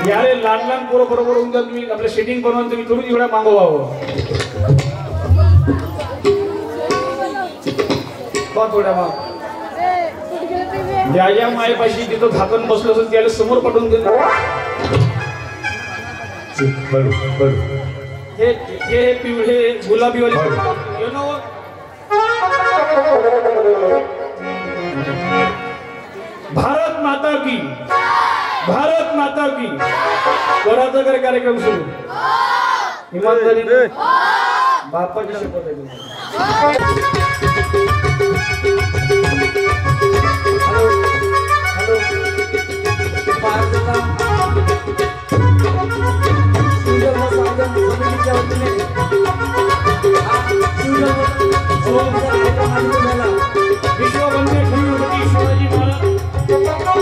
यारे लहान लहान पोरं बरोबर होऊन जा तुम्ही आपलं सेटिंग बनवून तुम्ही करून एवढा मागवावं थोड्या मग ज्या मायपाशी तिथं झाकण बसलं असेल त्याला समोर पाठवून देतो हे पिवळे गुलाबी वाले भारत माता की कोणाचा करे कार्यक्रम सुरू इमानदारी बापाची शपथ आहे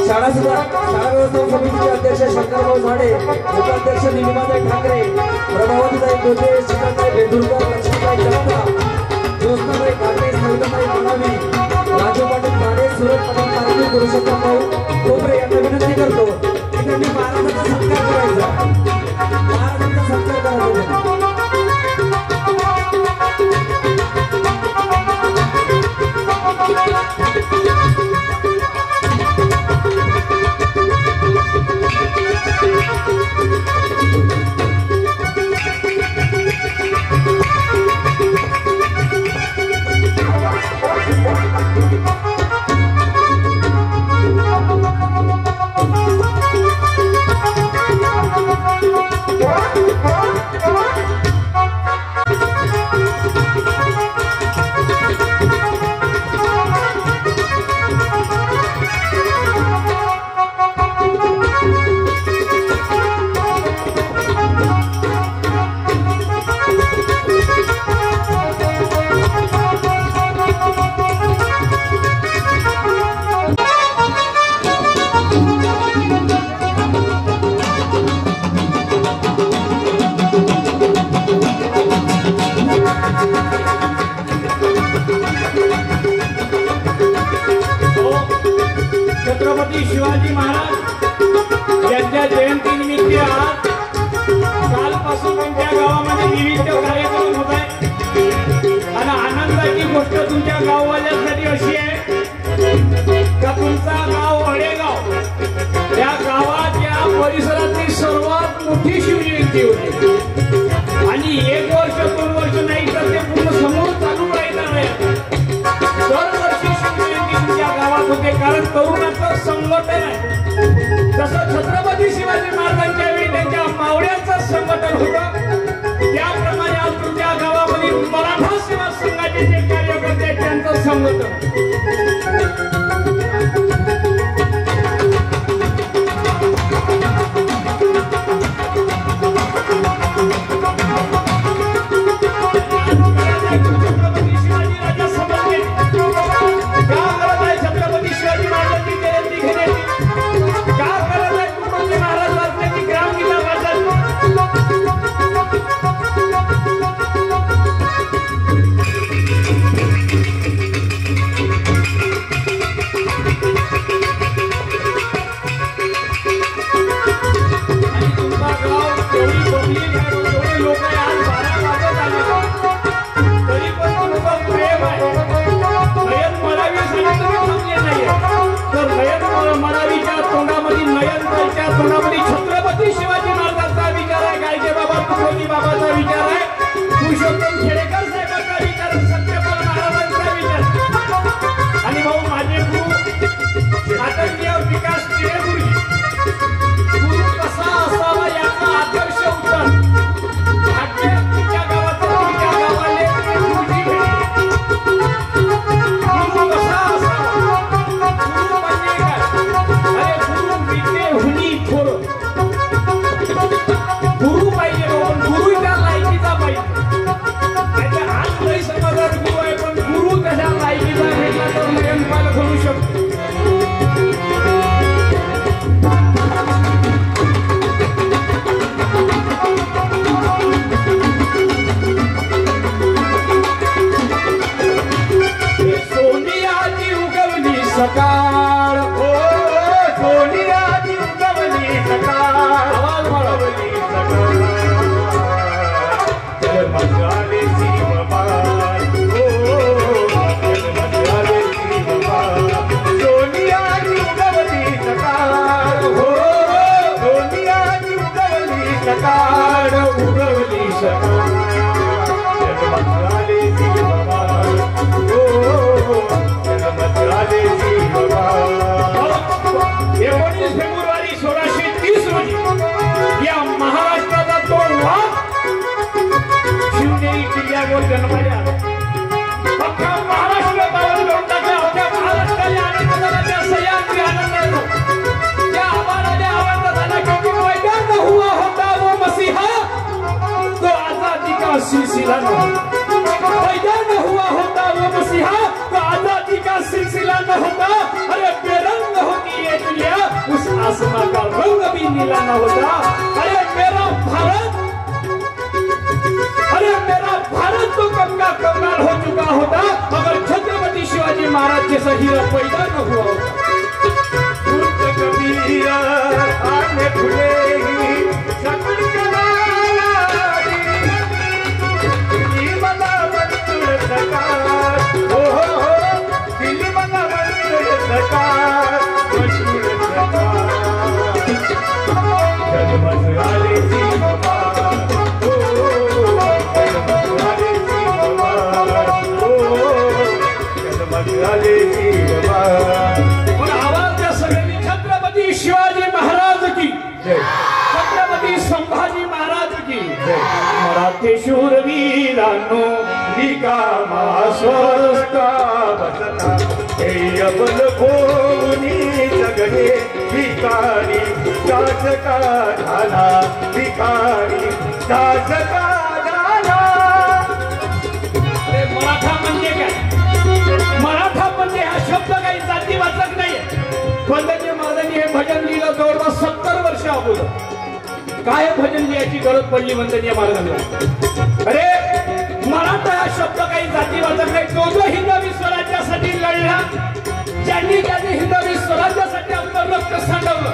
शाळा व्यवस्थापन समितीचे अध्यक्ष शंकरभाऊ झाडे, उपाध्यक्ष निलिमाताई ठाकरे, प्रभावतीताई गोटे, सीताताई बेंदुरकर, लक्ष्मीताई जगताप, ज्योत्नाताई काटे, सविताताई मनावी, राजू पाटील काळे, सुरज पाटील कारणी, पुरुषोत्तम भाऊ कोपरे यांना विनंती करतो की त्यांनी महाराजांचा सत्कार करायचा. महाराजांचा सत्कार करायचा. छत्रपती शिवाजी महाराज यांच्या जयंतीनिमित्त आज कालपासून तुमच्या गावामध्ये विविध कार्यक्रम होत आहेत आणि आनंदाची गोष्ट तुमच्या गाववाल्यांसाठी अशी आहे का तुमचा गाव वडेगाव या गावाच्या परिसरातली सर्वात मोठी शिवजयंती होती आणि 1 वर्ष 2 वर्ष नाही तर ते पूर्ण समोर चालू राहणार आहे. दरवर्षी शिवजयंती तुमच्या गावात होते कारण तरुणाचं संघटन आहे. जसं छत्रपती शिवाजी महाराजांच्या वेळी त्यांच्या मावळ्यांचं संघटन होतं त्याप्रमाणे आज तुमच्या गावामध्ये मराठा सेवा संघाचे जे कार्यकर्ते आहेत त्यांचं संघटन. छत्रपती शिवाजी महाराजांचा विचार आहे गायके बाबा तुकोजी बाबाचा विचार आहे पुरुषोत्तम खेडेकर साहेबांचा विचार सत्यपाल महाराजांचा विचार आणि भाऊ माझे गुरु आदरणीय विकास टिळेगुरुजी गुरु कसा असावा याचा आदर्श उत्तर तुमच्या गावात तुमच्या गावाले गुरुजी गुरु कसा असावा गुरु म्हणजे काय अरे गुरु विद्ये हुनी थोर गुरु पाहिजे पण गुरु त्या लायकीचा पाहिजे आज नाही समाजात गुरु आहे पण गुरु कशा लायकीचा भेटला तर नयनपाल घडू शकतो. सोनियाची उगवली सकाळ सोनियाची उगवली सकाळ मिला ना होता। अरे मेरा भारत तो कब का कंगाल हो चुका होता मगर छत्रपति शिवाजी महाराज जैसा हीरा पैदा न हुआ होता। कबीरा आने खुले ही सकल छत्रपति शिवाजी महाराज की छत्रपति संभाजी महाराज की मराठी शूरवीरांनो रिकामा स्वस्ता बसता हे अबल भोवनी जगणे भिकारी शासका झाला भिकारी शासका झाला। मराठा म्हणजे काय? मराठा म्हणजे हा शब्द काही जातीवाचक नाहीये। वंदनीय महाराजांनी हे भजन लिहिलं जवळपास 70 वर्ष अगोदर। काय भजन लिहायची गरज पडली वंदनीय महाराजांना? अरे मराठा हा शब्द काही जातीवाचक नाही। जो हिंदवी स्वराज्यासाठी लढला, ज्यांनी हिंदवी स्वराज्यासाठी आपलं रक्त सांडवलं,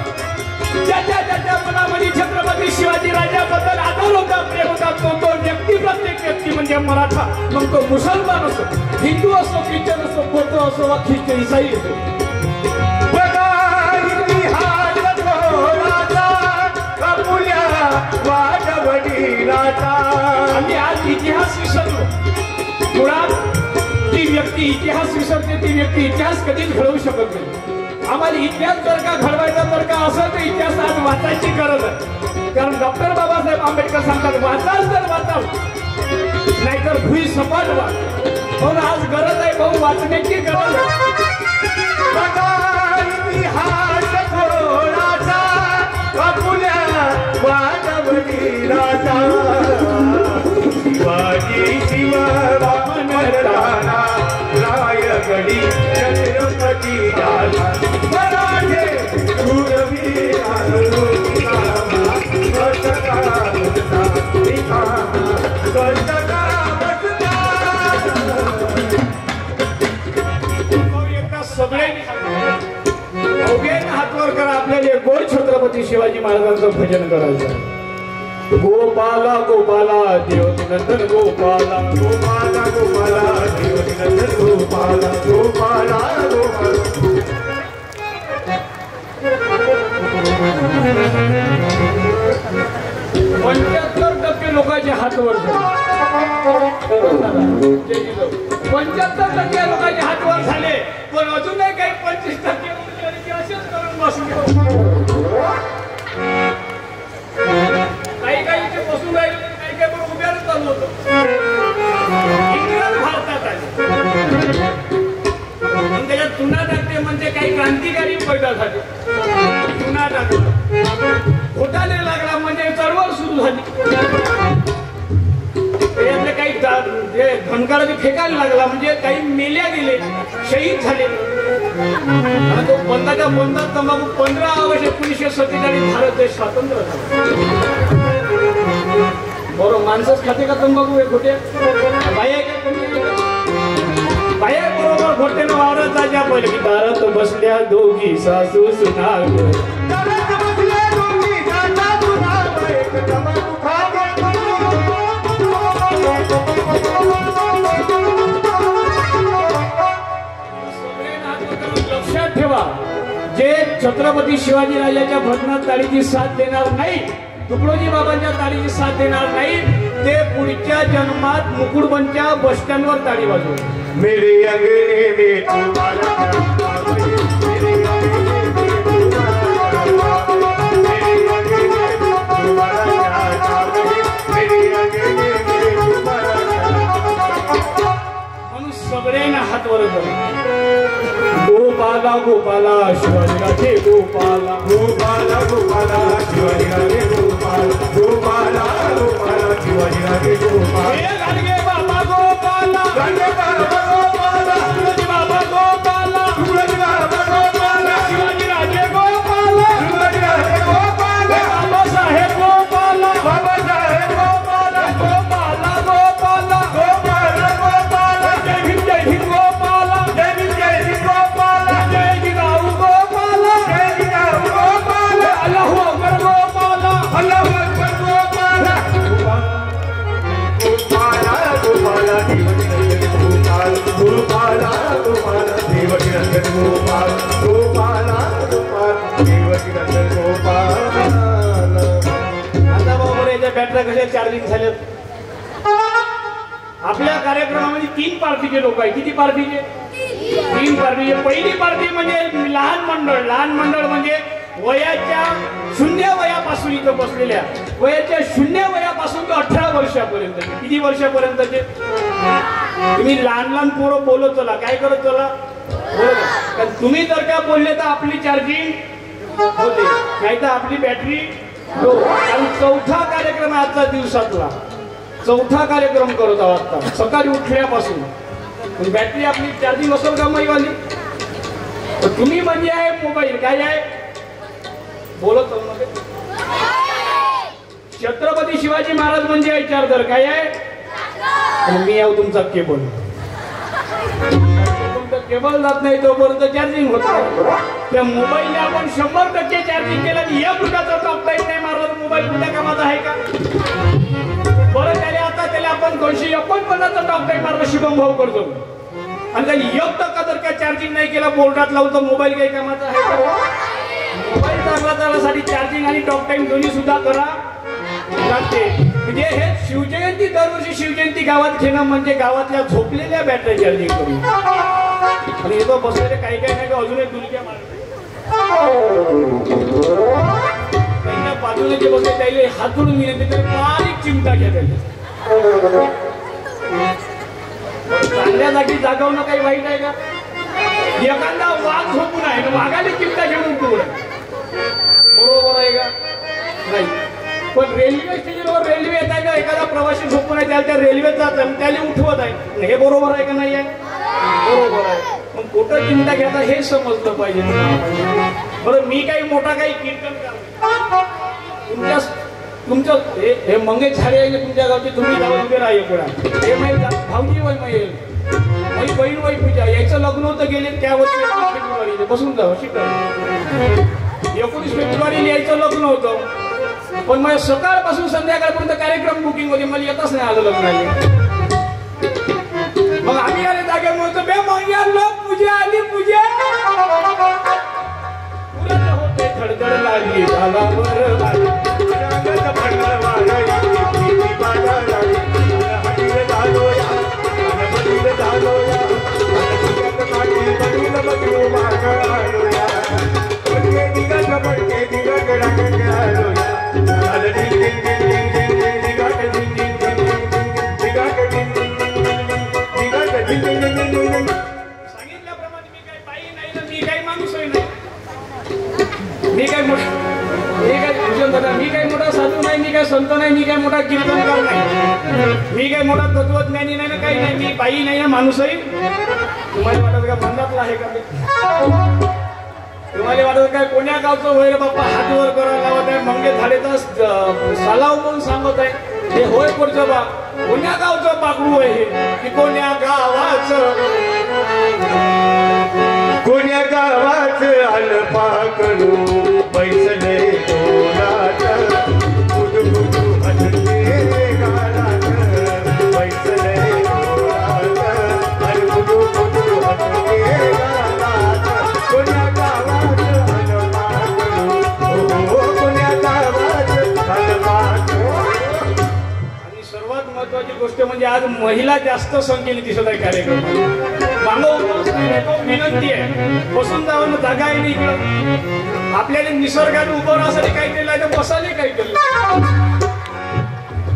ज्याच्या मनामध्ये छत्रपती शिवाजी राजाबद्दल आदर होता, प्रेम होता, तो व्यक्ती प्रत्येक व्यक्ती म्हणजे मराठा। मग तो मुसलमान असो, हिंदू असो, ख्रिश्चन असो, बौद्ध असो वा ख्रिस्त ईसाई असो। आम्ही आज इतिहास विसरलो। मुळात ती व्यक्ती इतिहास विसरते, ती व्यक्ती इतिहास कधीच घडवू शकत नाही। आम्हाला इतिहास जर का घडवायचा जर का असेल तर इतिहास आज वाचायची गरज आहे। कारण डॉक्टर बाबासाहेब आंबेडकर सांगतात वाचाल तर वाचाल, नाहीतर भुई सपाट व्हा। म्हणून आज गरज आहे भाऊ, वाचण्याची गरज आहे। शिवाजी शिवरामन राणा रायगडी छत्रपती राजा मराठे शूरवीर सगळ्यांनी हातवर करा। आपल्याला गोड छत्रपती शिवाजी महाराजांचं भजन करायचं। गोपाला गोपाला देवनंदन गोपाला गोपाला गोपाला देवनंदन गोपाला गोपाला गोपाला। 75% लोकांचे हात वर झाले। 75% लोकांचे हात वर झाले, पण अजूनही काही 25% असेच करून बसले। काही इथे बसून राहिले, काही पण उभ्याच चालू होतं। इंग्रज भारतात आले, त्याच्यात चुना टाकते म्हणजे काही क्रांतिकारी पैदा झाले। चुना टाकला, घोटाले लागला म्हणजे चळवळ सुरू झाली। त्याच्यातले काही धनकाराने फेकायला लागला म्हणजे काही मेल्या गेले, शहीद झाले। आणि तो बंदाच्या बंदात तंबाखू 15 ऑगस्ट 1947 भारत देश स्वातंत्र्य झाला। बरोबर माणसंच खाते का तंबाखू? हे खोटे बाया बाया बरोबर खोट्यानं वावरत जायच्या। पहिले दारात बसल्या दोघी सासू सुना, लक्षात ठेवा, जे छत्रपती शिवाजी राजाच्या भजनात ताळीची साथ देणार नाही, तुकडोजी बाबांच्या ताळीची साथ देणार नाही, ते पुढच्या जन्मात मुकुटबनच्या बस स्टँडवर ताळी वाजवू। मेरे अंगने में तुम्हारा सगळ्यांना हात वर गोपाला गोपाला शिवाजी राजे गोपाला गोपाला गोपाला शिवाजी राजे गोपाला गोपाला गोपाला शिवाजी राजे गोपाला गाडगे बाबा गोपाला गाडगे बाबा गोपाला तुळजी बाबा गोपाला तुळजी बाबा गोपाला शिवाजी राजे गोपाला शिवाजी राजे गोपाला चार्जिंग झालेत. आपल्या कार्यक्रमामध्ये 3 पार्टीचे लोक आहे. किती पार्टीचे? 3 पार्टीचे. पहिली पार्टी म्हणजे लहान मंडळ म्हणजे वयाच्या 0 वयापासून इथं बसलेल्या, वयाच्या 0 वयापासून ते 18 वर्षापर्यंत. किती वर्षापर्यंतचे? तुम्ही लहान पोरं बोलत चला. काय करत चला? बोलत. तुम्ही जर का बोलले तर आपली चार्जिंग होते, नाही तर आपली बॅटरी लो. कारण 4था कार्यक्रम आजचा दिवसातला 4था कार्यक्रम करत आहोत आता सकाळी उठल्यापासून. बॅटरी आपली चार्जिंग असेल का माईवाली? तुम्ही म्हणजे आहे मोबाईल. काय आहे? बोलत छत्रपती शिवाजी महाराज म्हणजे आहे चार्जर. काय आहे? मी याव तुमचा केबल. तुमचं केबल जात नाही तोपर्यंत चार्जिंग होत नाही. त्या मोबाईलने आपण 100% चार्जिंग केलं आणि 1 रुपयाचा टॉप टाईम नाही मारला. मोबाईल कुठल्या कामाचा आहे का? बरं त्याला आपण 249 टॉप टाईम मारला शुभम भाऊ करतो आणि त्याला 1% जर का चार्जिंग नाही केला बोर्डात लावतो मोबाईल काही कामाचा आहे का? मोबाईल चांगला चालण्यासाठी चार्जिंग आणि टॉक टाइम दोन्ही सुद्धा करा लागते. म्हणजे हे शिवजयंती, दरवर्षी शिवजयंती गावात घेणं म्हणजे गावातल्या झोपलेल्या बॅटरी चार्जिंग करून. आणि इथं बसलेले काही नाही का अजून एक दुलक्या मारते. त्यांच्या बाजूने जे बसले त्याला हात जोडून विनंती तरी बारीक चिमटा घ्या. त्याला चांगल्या जागी जागवणं काही वाईट आहे का? एखादा वाघ झोपून आहे वाघाने चिमटा घेऊन उठवलं, बरोबर आहे का? नाही. पण रेल्वे स्टेशनवर रेल्वे येत आहे का? एखादा प्रवासी झोपून आहे त्याला त्या रेल्वेचा त्याला उठवत आहे. हे बरोबर आहे का? नाही आहे. बरोबर आहे. मग कुठं चिमटा घ्यायचा हे समजलं पाहिजे. बरं मी काही मोठा काही कीर्तन करतो तुमचं हे मंगेश झाडे आहे तुमच्या गावचे. तुम्ही जाऊन उभे राहा पुढा. हे भाऊजी वय मैल माझी बहीण वय पूजा याचं लग्न होतं गेले त्या वर्षी 19 फेब्रुवारीला बसून जावं शिका. 19 फेब्रुवारीला यायचं लग्न होतं पण माझ्या सकाळपासून संध्याकाळपर्यंत कार्यक्रम बुकिंग होते. मला येतच नाही आलं लग्नाला. मग आम्ही आले जागेमुळे बे मंग्याला पूजा आली पूजा पुरत होते खडखड लागली झाला बरं मी काही मोठा साधू नाही, मी काही संत नाही, मी काही मोठा कीर्तनकार नाही, मी काही मोठा तत्वज्ञानी नाही ना काही नाही. मी बाई नाही ना माणूसही. तुम्हाला वाटत का बंदातला आहे का? तुम्हाला वाटत काय कोण्या गावचं होय रे बाप्पा हात वर करायला लावत आहे मंगे झाडेचा सालाव म्हणून सांगत आहे. हे होय पुढचं बा कोण्या गावचं पाकडू आहे हे की कोण्या गावाचं आलं पाकडू बैसले तोलात बुडबुडू हसले गालात बैसले तोलात आणि बुडबुडू हसले गालात कोण्या गावात आलं पाकडू कोण्या गावात आलं पाकडू. आणि सर्वात महत्वाची गोष्ट म्हणजे आज महिला जास्त संख्येने दिसत आहे कार्यक्रम. विनंती आहे बसून जावं जागा आहे नाही इकडं. आपल्याला निसर्गात उभं राहण्यासाठी काही केलं आहे तर बसायला काही केलं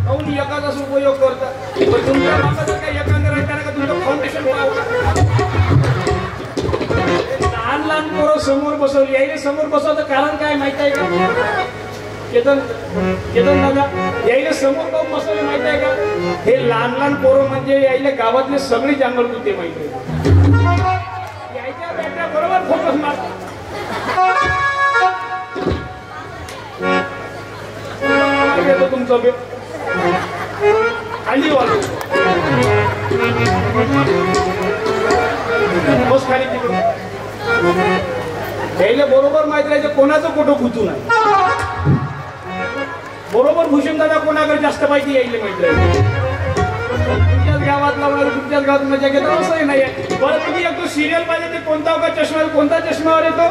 काहून एकाचाच उपयोग करता. पण तुमच्या मागाचं काही एखादं राहताना का तुमचं फाउंडेशन लहान लहान पोरं समोर बसवली यायला समोर बसवतं कारण काय माहित आहे का? केतन दादा यायला समोर काहून बसवले माहित आहे का? हे लहान लहान पोरं म्हणजे यायला गावातले सगळे जांगल होते माहिती आहे. यायच्या बॅटऱ्या बरोबर फोकस मारतात. तुमचं बेट खाली वाजव बस खाली तिकडून यायला बरोबर माहिती राहायचं कोणाचं कुठं गुतू नाही. बरोबर भूषण दादा कोणाकडे जास्त माहिती यायला माहिती राहिली. तुमच्याच गावातला वगैरे तुमच्याच गावात मजा घेतो असंही नाही आहे. बरं तुम्ही एक तो सिरियल पाहिजे ते कोणता का चष्मा कोणता चष्म्यावर येतो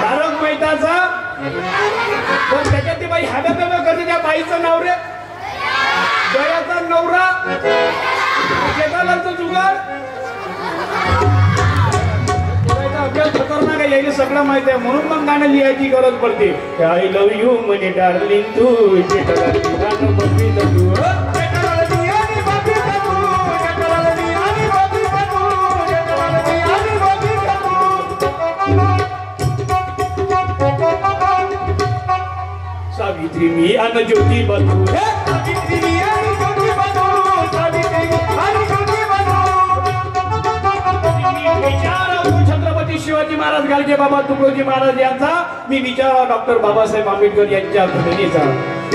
तारक मेहताचा. पण त्याच्यात ते बाई हाब्या करते त्या बाईचं नाव रे जयाचा नवरा शेतालाचा जुगार अभ्यास खतरनाक आहे यायला सगळं माहित आहे म्हणून मग गाणं लिहायची गरज पडते आय लव्ह यू म्हणे डार्लिंग तू शेताला गाणं बघी तू सावित्री मी अन ज्योती बंधू सावित्री मी अन ज्योती बंधू सावित्री अन ज्योती बंधू विचार छत्रपती शिवाजी महाराज गाडगे बाबा तुकडोजी महाराज यांचा मी विचार डॉक्टर बाबासाहेब आंबेडकर यांच्या घटनेचा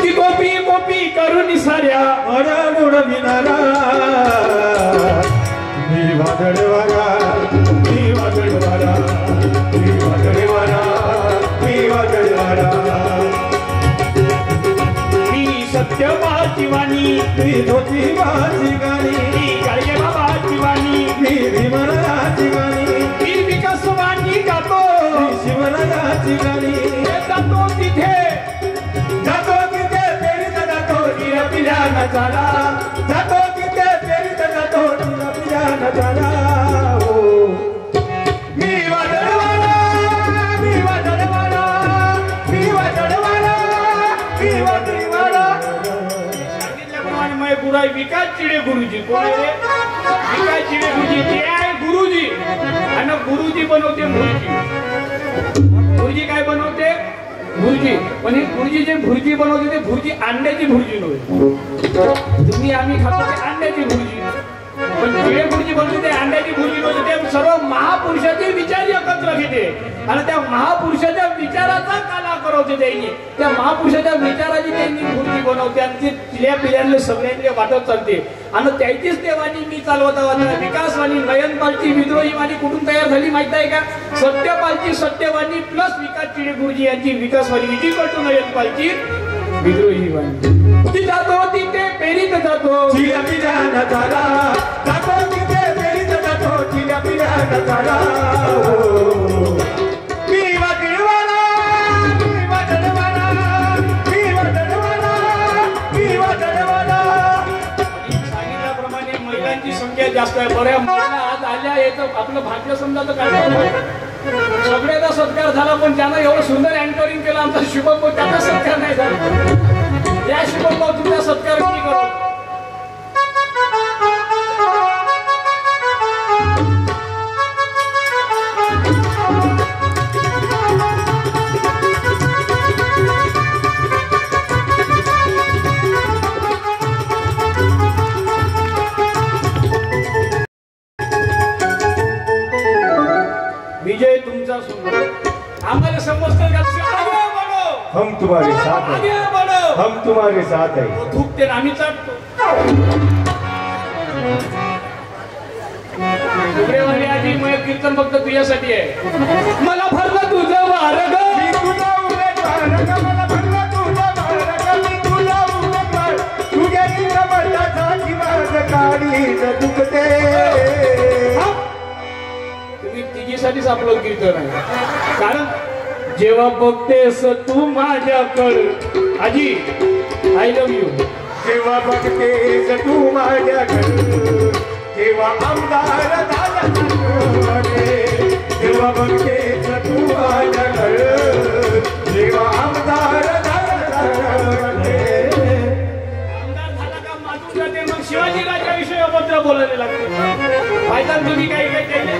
की गोपी गोपी करून साऱ्या विनारा मी वादळवारा मी वादळवारा मी वादळवारा मी वादळवारा सत्यवाची वाणी मी ज्योतिबाची गाणी मी गाडगे बाबाची वाणी मी भीमराची गाणी मी विकासवाणी गातो मी शिवरायाची गाणी जातो तिथे फेरीत जातो तिला पिल्या नजारा जातो तिथे फेरीत जातो तिला पिल्या नजारा हो मी वादळवाला मी वादळवाला मी वादळवाला मी वादळवाला गुराई विकास चिडे गुरुजी कोण आहे विकास चिडे गुरुजी ते आहे गुरुजी आणि गुरुजी बनवते भुर्जी भुर्जी काय बनवते भुर्जी पण हे गुरुजी जे भुर्जी बनवते ते भुर्जी अंड्याची भुर्जी नव्हे तुम्ही आम्ही खातो ते अंड्याची भुर्जी पण चिडे भुर्जी बनवते ते अंड्याची भुर्जी नव्हे ते सर्व महापुरुषाचे विचार एकत्र घेते आणि त्या महापुरुषाच्या विचाराचा काला करवते त्यांनी त्या महापुरुषाच्या विचाराची त्यांनी भुर्जी बनवते आणि ते तिल्या पिल्यांना सगळ्यांना वाटत चालते आणि त्याचीच ते वाणी मी चालवता विकासवाणी नयनपालची विद्रोही वाणी कुठून तयार झाली माहित आहे का सत्यपालची सत्यवाणी प्लस विकास चिडे गुरुजी यांची विकासवाणी इजी करतो नयनपालची विद्रोही वाणी ती जातो तिथे पेरीत जातो चिल्या पिल्या नजारा जातो तिथे फेरीत जातो चिल्या पिल्या नजारा मी वादळवाला मी वादळवाला मी वादळवाला मी वादळवाला सांगितल्याप्रमाणे महिलांची संख्या जास्त आहे बऱ्या महिला आज आल्या येतं आपलं भाग्य समजा तर काय सगळ्याचा सत्कार झाला पण ज्यांना एवढं सुंदर अँकरिंग केलं आमचा शुभम भाऊ त्याचा सत्कार नाही झाला या शुभम भाऊ तुमचा सत्कार किती करू विजय तुमचा सुंदर आम्हाला समजतं का आगे बढ़ो हम तुम्हारे साथ हैं आगे बढ़ो हम तुम्हारे साथ हैं थूकते आम्ही चाटतो तुकडेवाली आधी मग कीर्तन फक्त तुझ्यासाठी आहे मला भरलं तुझं वारग मी तुला उमेदवार मला भरला तुझा मार्ग मी तुला उमेदवार तुझ्या कमळाचा माझ काळी दुखते तुम्ही तिघीसाठीच आपलं कीर्तन आहे कारण जेव्हा बघतेस तू माझ्याकडे आजी आय लव्ह यू जेव्हा बघतेस तू माझ्याकडे तेव्हा आमदार झाला जेव्हा बघतेस तू माझ्याकडे तेव्हा आमदार झाला का मातून जाते मग शिवाजीराजाविषयी अभद्र बोलायला लागते फायदा तुम्ही काही काही केले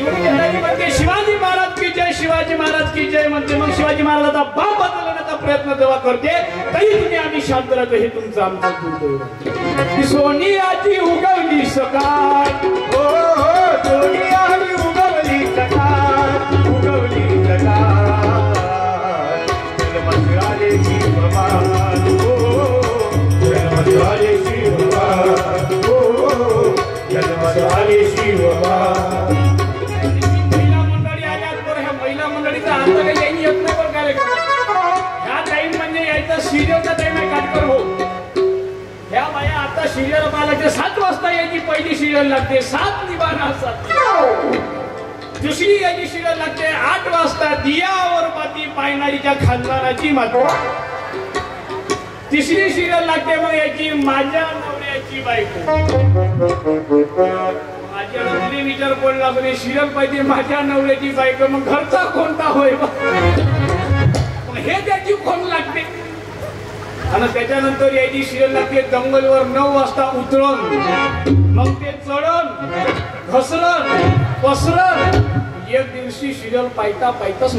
म्हणते शिवाजी महाराज की जय शिवाजी महाराज की जय म्हणते मग शिवाजी महाराजाचा बाप बदलण्याचा प्रयत्न जेव्हा करते तरी तुम्ही आम्ही शांत राहतो हे तुमचं आमचं दुर्दैव सोनियाची उगवली सकाळ हो सोनियाची उगवली सकाळ जन्मस्राले शिवबान हो जन्मस्राले शिवबान हो जन्मस्राले शिवबान महिला मंडळीचा अर्थ काही यांनी येत नाही पण कार्यक्रम ह्या टाइम म्हणजे यायचा सिरियलचा टाइम आहे काटकर भाऊ ह्या बाया आता सिरियल पाहायला लागते 7 वाजता यायची पहिली सिरियल लागते 7 निबाना 7 दुसरी यायची सिरियल लागते 8 वाजता दियावर बाती पायनारीच्या खानदानाची मात्र तिसरी सिरियल लागते मग याची माझ्या नवऱ्याची बायको. माझ्या नवऱ्याने विचार पडला की सिरियल पाहिजे माझ्या नवऱ्याची बायको, मग घरचा कोणता होय मग हे त्याची कोण लागते. आणि त्याच्यानंतर याची सिरियल लागते जंगलवर 9 वाजता उतरण, मग ते चढण घसरण पसरण. एक दिवशी सिरियल पाहता पाहताच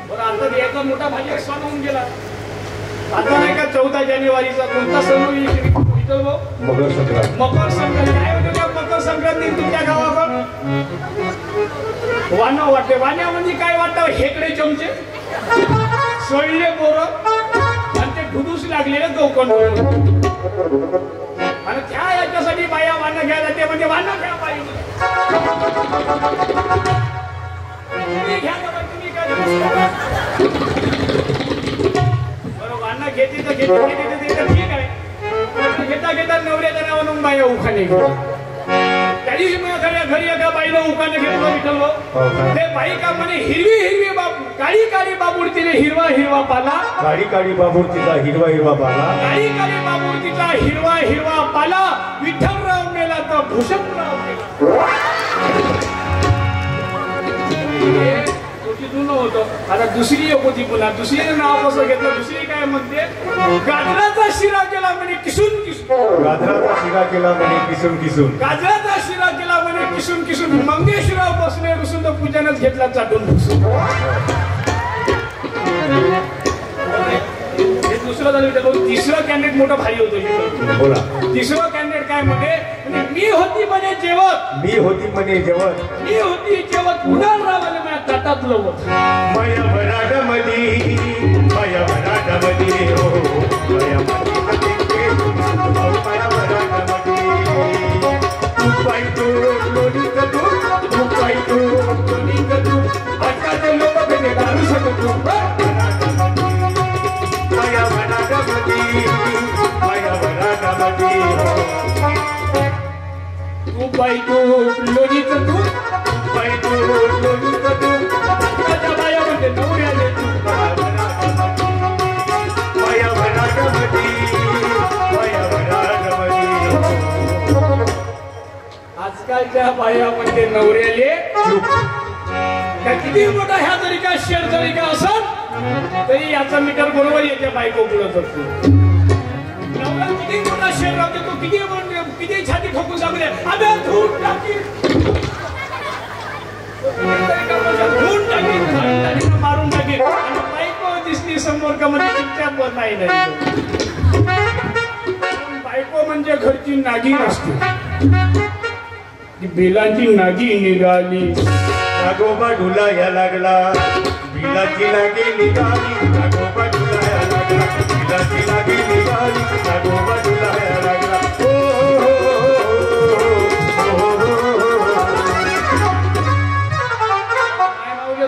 बरं आता याचा मोठा भाजी सण होऊन गेला. आता नाही का 14 जानेवारीचा कोणता सण होईल? मकर संक्रांत. मकर संक्रांत काय होतं त्या मकर संक्रांती तुमच्या गावाकडं? वाणं वाटते. वाण्या म्हणजे काय वाटतं? हेकडे चमचे सळले बोरं आणि ते ढुडूस लागलेले गौकंड. आणि त्या याच्यासाठी बाया वाणं घ्या जाते म्हणजे वाणं घ्या बाई तुम्ही घ्या ना तुम्ही काय बरं वाणं घेते तर घेते ठीक आहे. घेता घेता नवऱ्याच्या नावानं बाया उखाणे त्या दिवशी घरी एका बाईनं उखाणे घेतलं विठ्ठल. ते बाई का म्हणे हिरवी हिरवी बाबू काळी काळी बाबूड तिने हिरवा हिरवा पाला. काळी काळी बाबूड तिचा हिरवा हिरवा पाला. काळी काळी बाबूड तिचा हिरवा हिरवा पाला. विठ्ठलराव मेला तर भूषणराव मेला. होतं आता दुसरी होती पुन्हा दुसरीचं नाव कसं घेतलं. दुसरी काय म्हणते गाजराचा शिरा केला म्हणे किसून किसून. गाजराचा शिरा केला म्हणे किसून किसून. गाजराचा शिरा केला म्हणे किसून किसून. मंगेशराव बसले रुसून तर पूजनच घेतला चाटून पुसून. हे दुसरं झालं. तिसरं कॅन्डिडेट मोठं भारी होतं. बोला. तिसरं कॅन्डिडेट काय म्हणते मी होती म्हणे जेवत. मी होती म्हणे जेवत. मी होती जेवत उडाल रावले माझ्या ताटात लवत. माया भराडामध्ये माया भराडामध्ये हो माया भराडामध्ये तू पायतो लोणी कदू तू पायतो लोणी कदू आजकालचे लोक भेटे घालू शकतो. माया भराडामध्ये माया भराडामध्ये तू पायतो लोणी कदू पायतो लोणी कदू आजकालच्या बाया म्हणते नवऱ्याले माया भराडामध्ये माया भराडामध्ये. आजकालच्या बाया म्हणते नवऱ्याले का किती मोठा ह्या जरी का शेअर जरी का असेल तरी याचा मीटर बरोबर याच्या बायको पुढे जातो. नवरा किती मोठा शेअर राहते तो किती छाती ठोकून सांगले अबे धून टाकी धून टाकी मारून टाकी. आणि बायको दिसली समोर का म्हणजे चुपचाप नाही. बायको म्हणजे घरची नागिन असते. बेलांची नागी निघाली. नागोबा ढुलाया लागला बिलाची नागी निघाली. नागोबा ढुलाया लागला बिलाची नागी निघाली. नागोबा ढुलाया लागला.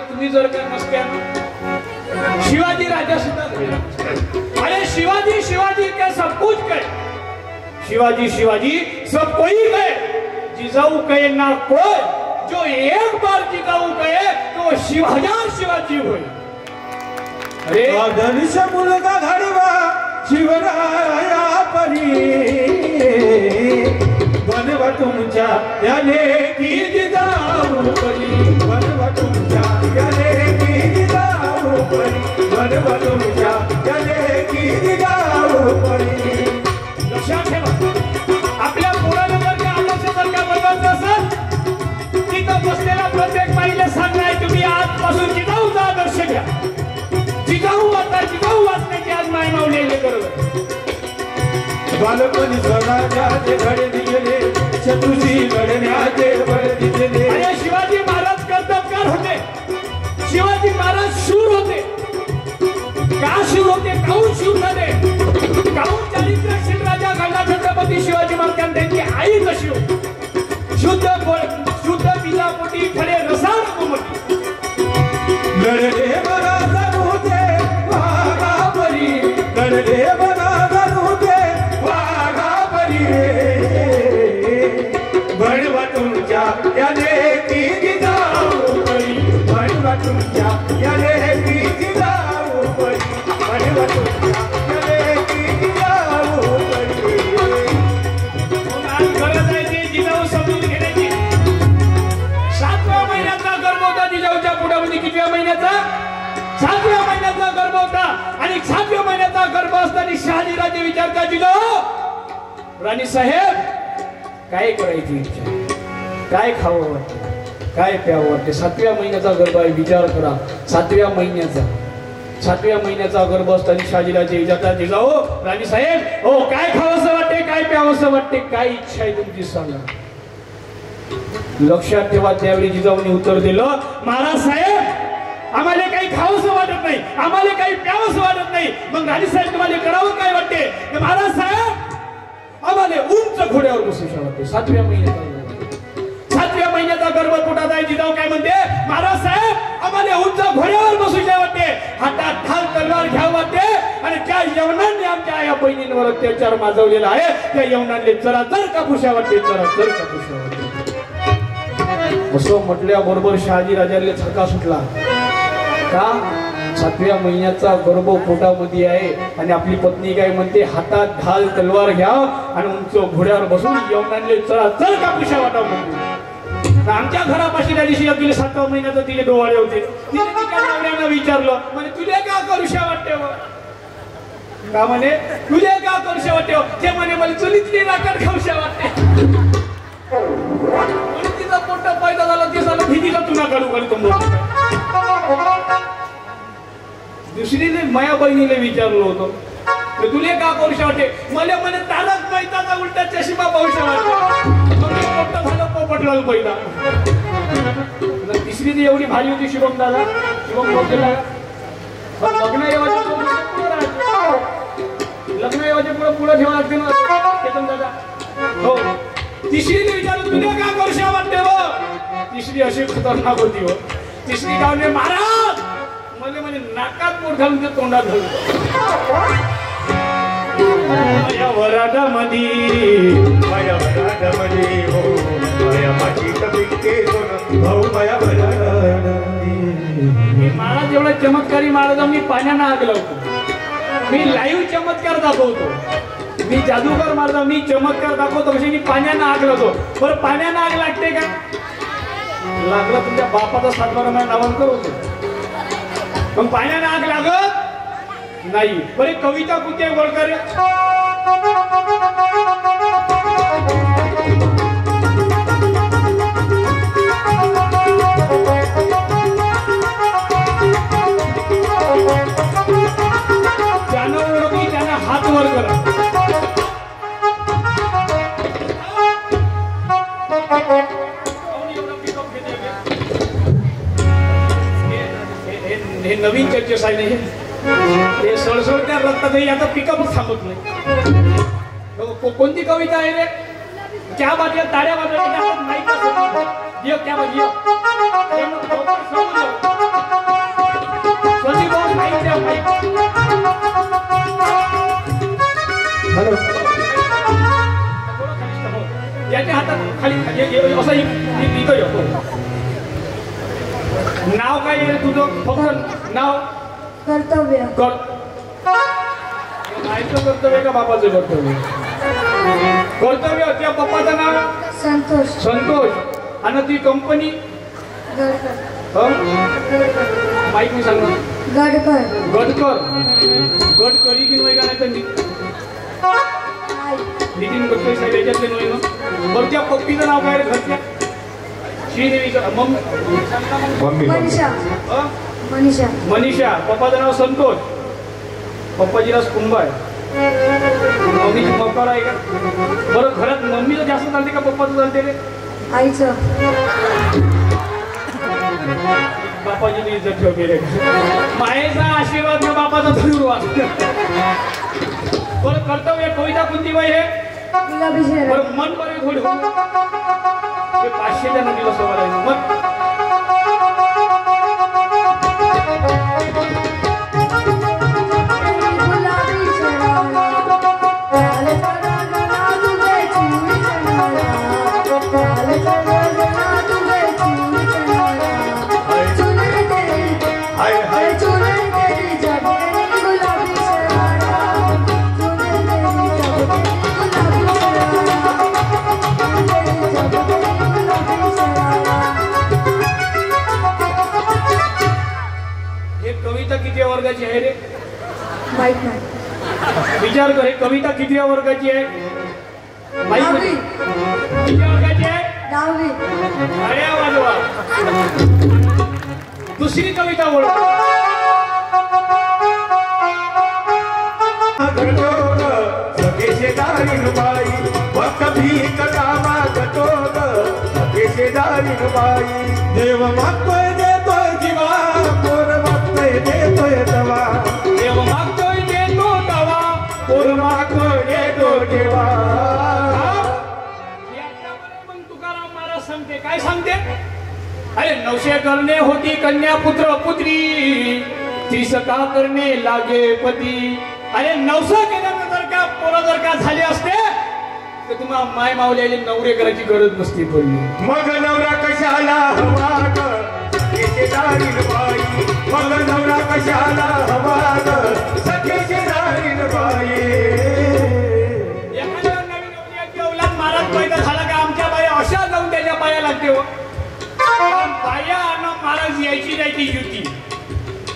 तुम्ही जर काय नसत्या शिवाजी राजा सुद्धा अरे शिवाजी शिवाजी क्या सब कुछ कहे. शिवाजी शिवाजी सब कोई कहे. जिजाऊ कहे ना कोई. जो एक बार जिजाऊ कहे तो 1000 शिवाजी होय. अरे धनुष मुलगा घडवा शिवराया परी बनवा तुमच्या याने की जिजाऊ परी. बनवा तुमच्या याने की जिजाऊ परी. बनवा तुमच्या याने की जिजाऊ परी. लक्षात ठेवा आपल्या पोराला जर का आदर्श जर का बनवायचं असेल तिथं बसलेला प्रत्येक बाईला सांगणार तुम्ही आजपासून जिजाऊचा आदर्श घ्या. जिजाऊ वाचण्याची आज माय मावलेले बरोबर. बालपणी स्वराज्याचे धडे दिले शत्रूशी लढण्याचे बळ दिले. अरे शिवाजी महाराज कर्तबगार होते. शिवाजी महाराज शूर होते. का शूर होते काहून शूर झाले. काहून चारित्र्यशील राजा घडला छत्रपती शिवाजी महाराज. त्यांची आई कशी होती. शुद्ध बिजापोटी खडे रसाळ कोमटी. लढले बरादर होते वाघापरी. लढले बरादर होते वाघापरी. बनवा तुमच्या याने की जिजाऊ परी. बनवा तुमच्या याने की जिजाऊ परी. बनवा 7व्या महिन्याचा गर्भ होता आणि 7व्या महिन्याचा गर्भ असताना शहाजीराजे विचारता जिजाऊ राणी साहेब काय करायची इच्छा, काय खावं वाटतं, काय प्यावं वाटते? 7व्या महिन्याचा गर्भ आहे, विचार करा. 7व्या महिन्याचा गर्भ असताना शहाजीराजे विचारतात जिजाऊ राणी साहेब हो काय खावंसं वाटते, काय प्यावंसं वाटते, काय इच्छा आहे तुमची सांगा. लक्षात ठेवा त्यावेळी जिजाऊने उत्तर दिलं महाराज साहेब आम्हाला काही खावंसं वाटत नाही, आम्हाला काही प्यावंसं वाटत नाही. मग राणी साहेब तुम्हाला करावं काय वाटते? महाराज साहेब आम्हाला उंच घोड्यावर बसूशा वाटते. 7व्या महिन्याचा गर्भ पोटात आहे. जिजाऊ काय म्हणते महाराज साहेब आम्हाला उंच घोड्यावर बसूशा वाटते, हातात ढाल तलवार घ्यावं वाटते आणि त्या यवनांनी आमच्या आया बहिणींवर अत्याचार माजवलेला आहे. त्या यवनांनी जरा जर कापूशा वाटते, जरा जर कापूशा वाटते. असं म्हटल्याबरोबर शहाजी राजाला छक्का सुटला. का 7व्या महिन्याचा गर्भ पोटामध्ये आहे आणि आपली पत्नी काय म्हणते हातात ढाल तलवार घ्या आणि उंच घोड्यावर बसून यवनांनी जरा जर कापूशा वाटावं म्हणते. आमच्या घरापाशी त्या दिवशी गेले 7व्या महिन्याचं तिचे डोवाळे होते. तिने तिच्या नवऱ्यानं विचारलं म्हणे तुला का करूशा वाटते का? म्हणे तुला का करूशा वाटते? ते म्हणे मला चुलीतली राखण खाऊशा वाटते. तिचा पोट पैदा झाला ते झालं भीतीला तुला काढू काढतो. दुसरीने माया बहिणीला विचारलं होतं तुला का करूशा वाटते? मला म्हणे तारक मेहताचा उलटा चष्मा पाहूशा वाटते. झालं पोपटलाल पहिला. तिसरी ती एवढी भारी होती शिवम दादा. शिवम लग्न येवाच्या पुढे ठेवा लागते ना केतन दादा. हो तिसरीने विचारलं तुला का करूशा वाटते हो? तिसरी अशी खतरनाक होती हो. तिसरी गावने महाराज मला म्हणजे नाकात पोट घालून ते तोंडात घालून वराडामध्ये हो माया माझी कपिके सोन भाऊ माया महाराज एवढा चमत्कारी महाराज मी पाण्यानं आग लावतो. मी लाईव्ह चमत्कार दाखवतो. मी जादूगर महाराज मी चमत्कार दाखवतो म्हणजे मी पाण्यानं आग लावतो. बरं पाण्यानं आग लागते का? लागलं तुमच्या बापाचा 7-12 महिना नावांकर होतो. मग पाण्यानं आग लागत नाही. बरे कविता कुठे वळकर त्यानं ओळखी त्यानं हात वर करा. हे नवीन चर्चेस आहे नाही हे सळसळत्या रक्तातही आता पिकअपच थांबत नाही. कोणती कविता आहे रे? क्या बाजूला ताड्या बाजूला नाही क्या बाजू हॅलो याच्या हातात खाली असं येतो. नाव काय आहे तुझं? फक्त नाव कर्तव्य. आईचं कर्तव्य का बापाचं कर्तव्य? कर्तव्य. त्या पप्पाचं नाव संतोष. संतोष. आणि ती कंपनी माईक मी सांग. गडकर. गडकर. गडकरी की नव्हे का? नाही तर नितीन गडकरी साहेब याच्यातले नव्हे ना? बरं त्या पप्पीचं नाव काय रे घरच्या? श्रीदेवीचं मम्मी मनीषा. मनीषा. मनीषा. पप्पाचं नाव संतोष. पप्पाजीला कुंभ आहे. मम्मीची पप्पा आहे का? बरं घरात मम्मीचं जास्त चालते का पप्पाचं चालते रे? आईचं. बापाजीने इज्जत ठेव केले. मायेचा आशीर्वाद ना बापाचा धनुर वाचतो. बरं कर्तव्य कविता कोणती बाई हे? गुलाबी शहर. बरं मन बरे थोडी 500च्या नदीला सवाल आहे मग वर्गाची आहे रे? माहित नाही. विचार कर, कविता कितव्या वर्गाची आहे? माहित नाही. कितव्या वर्गाची आहे? 10वी. अरे वाजवा. दुसरी कविता बोल. देव मागतोय देतोय जीवा, पोर मागतोय देतोय तवा. देव मागतोय देतो तवा, पोर मागतोय देतो देवा. मग तुकाराम महाराज सांगते, काय सांगते? अरे 900 करणे होती कन्या पुत्र पुत्री, 30 का करणे लागे पती. अरे 900 केल्यानंतर का पोरं जर का झाले असते तर तुम्हाला माय मावल्याला नवरे करायची गरज नसती पडली. मग नवरा कशाला हवा ग शेजारीन बाई, मग नवरा कशाला हवा ग सखे शेजारीन बाई. एखाद्या नवीन नवऱ्याची औलाद महाराज पैदा झाला का आमच्या बाया अशा जाऊन त्याच्या पाया लागते हो. बाया आणि महाराज यायची जायची युती.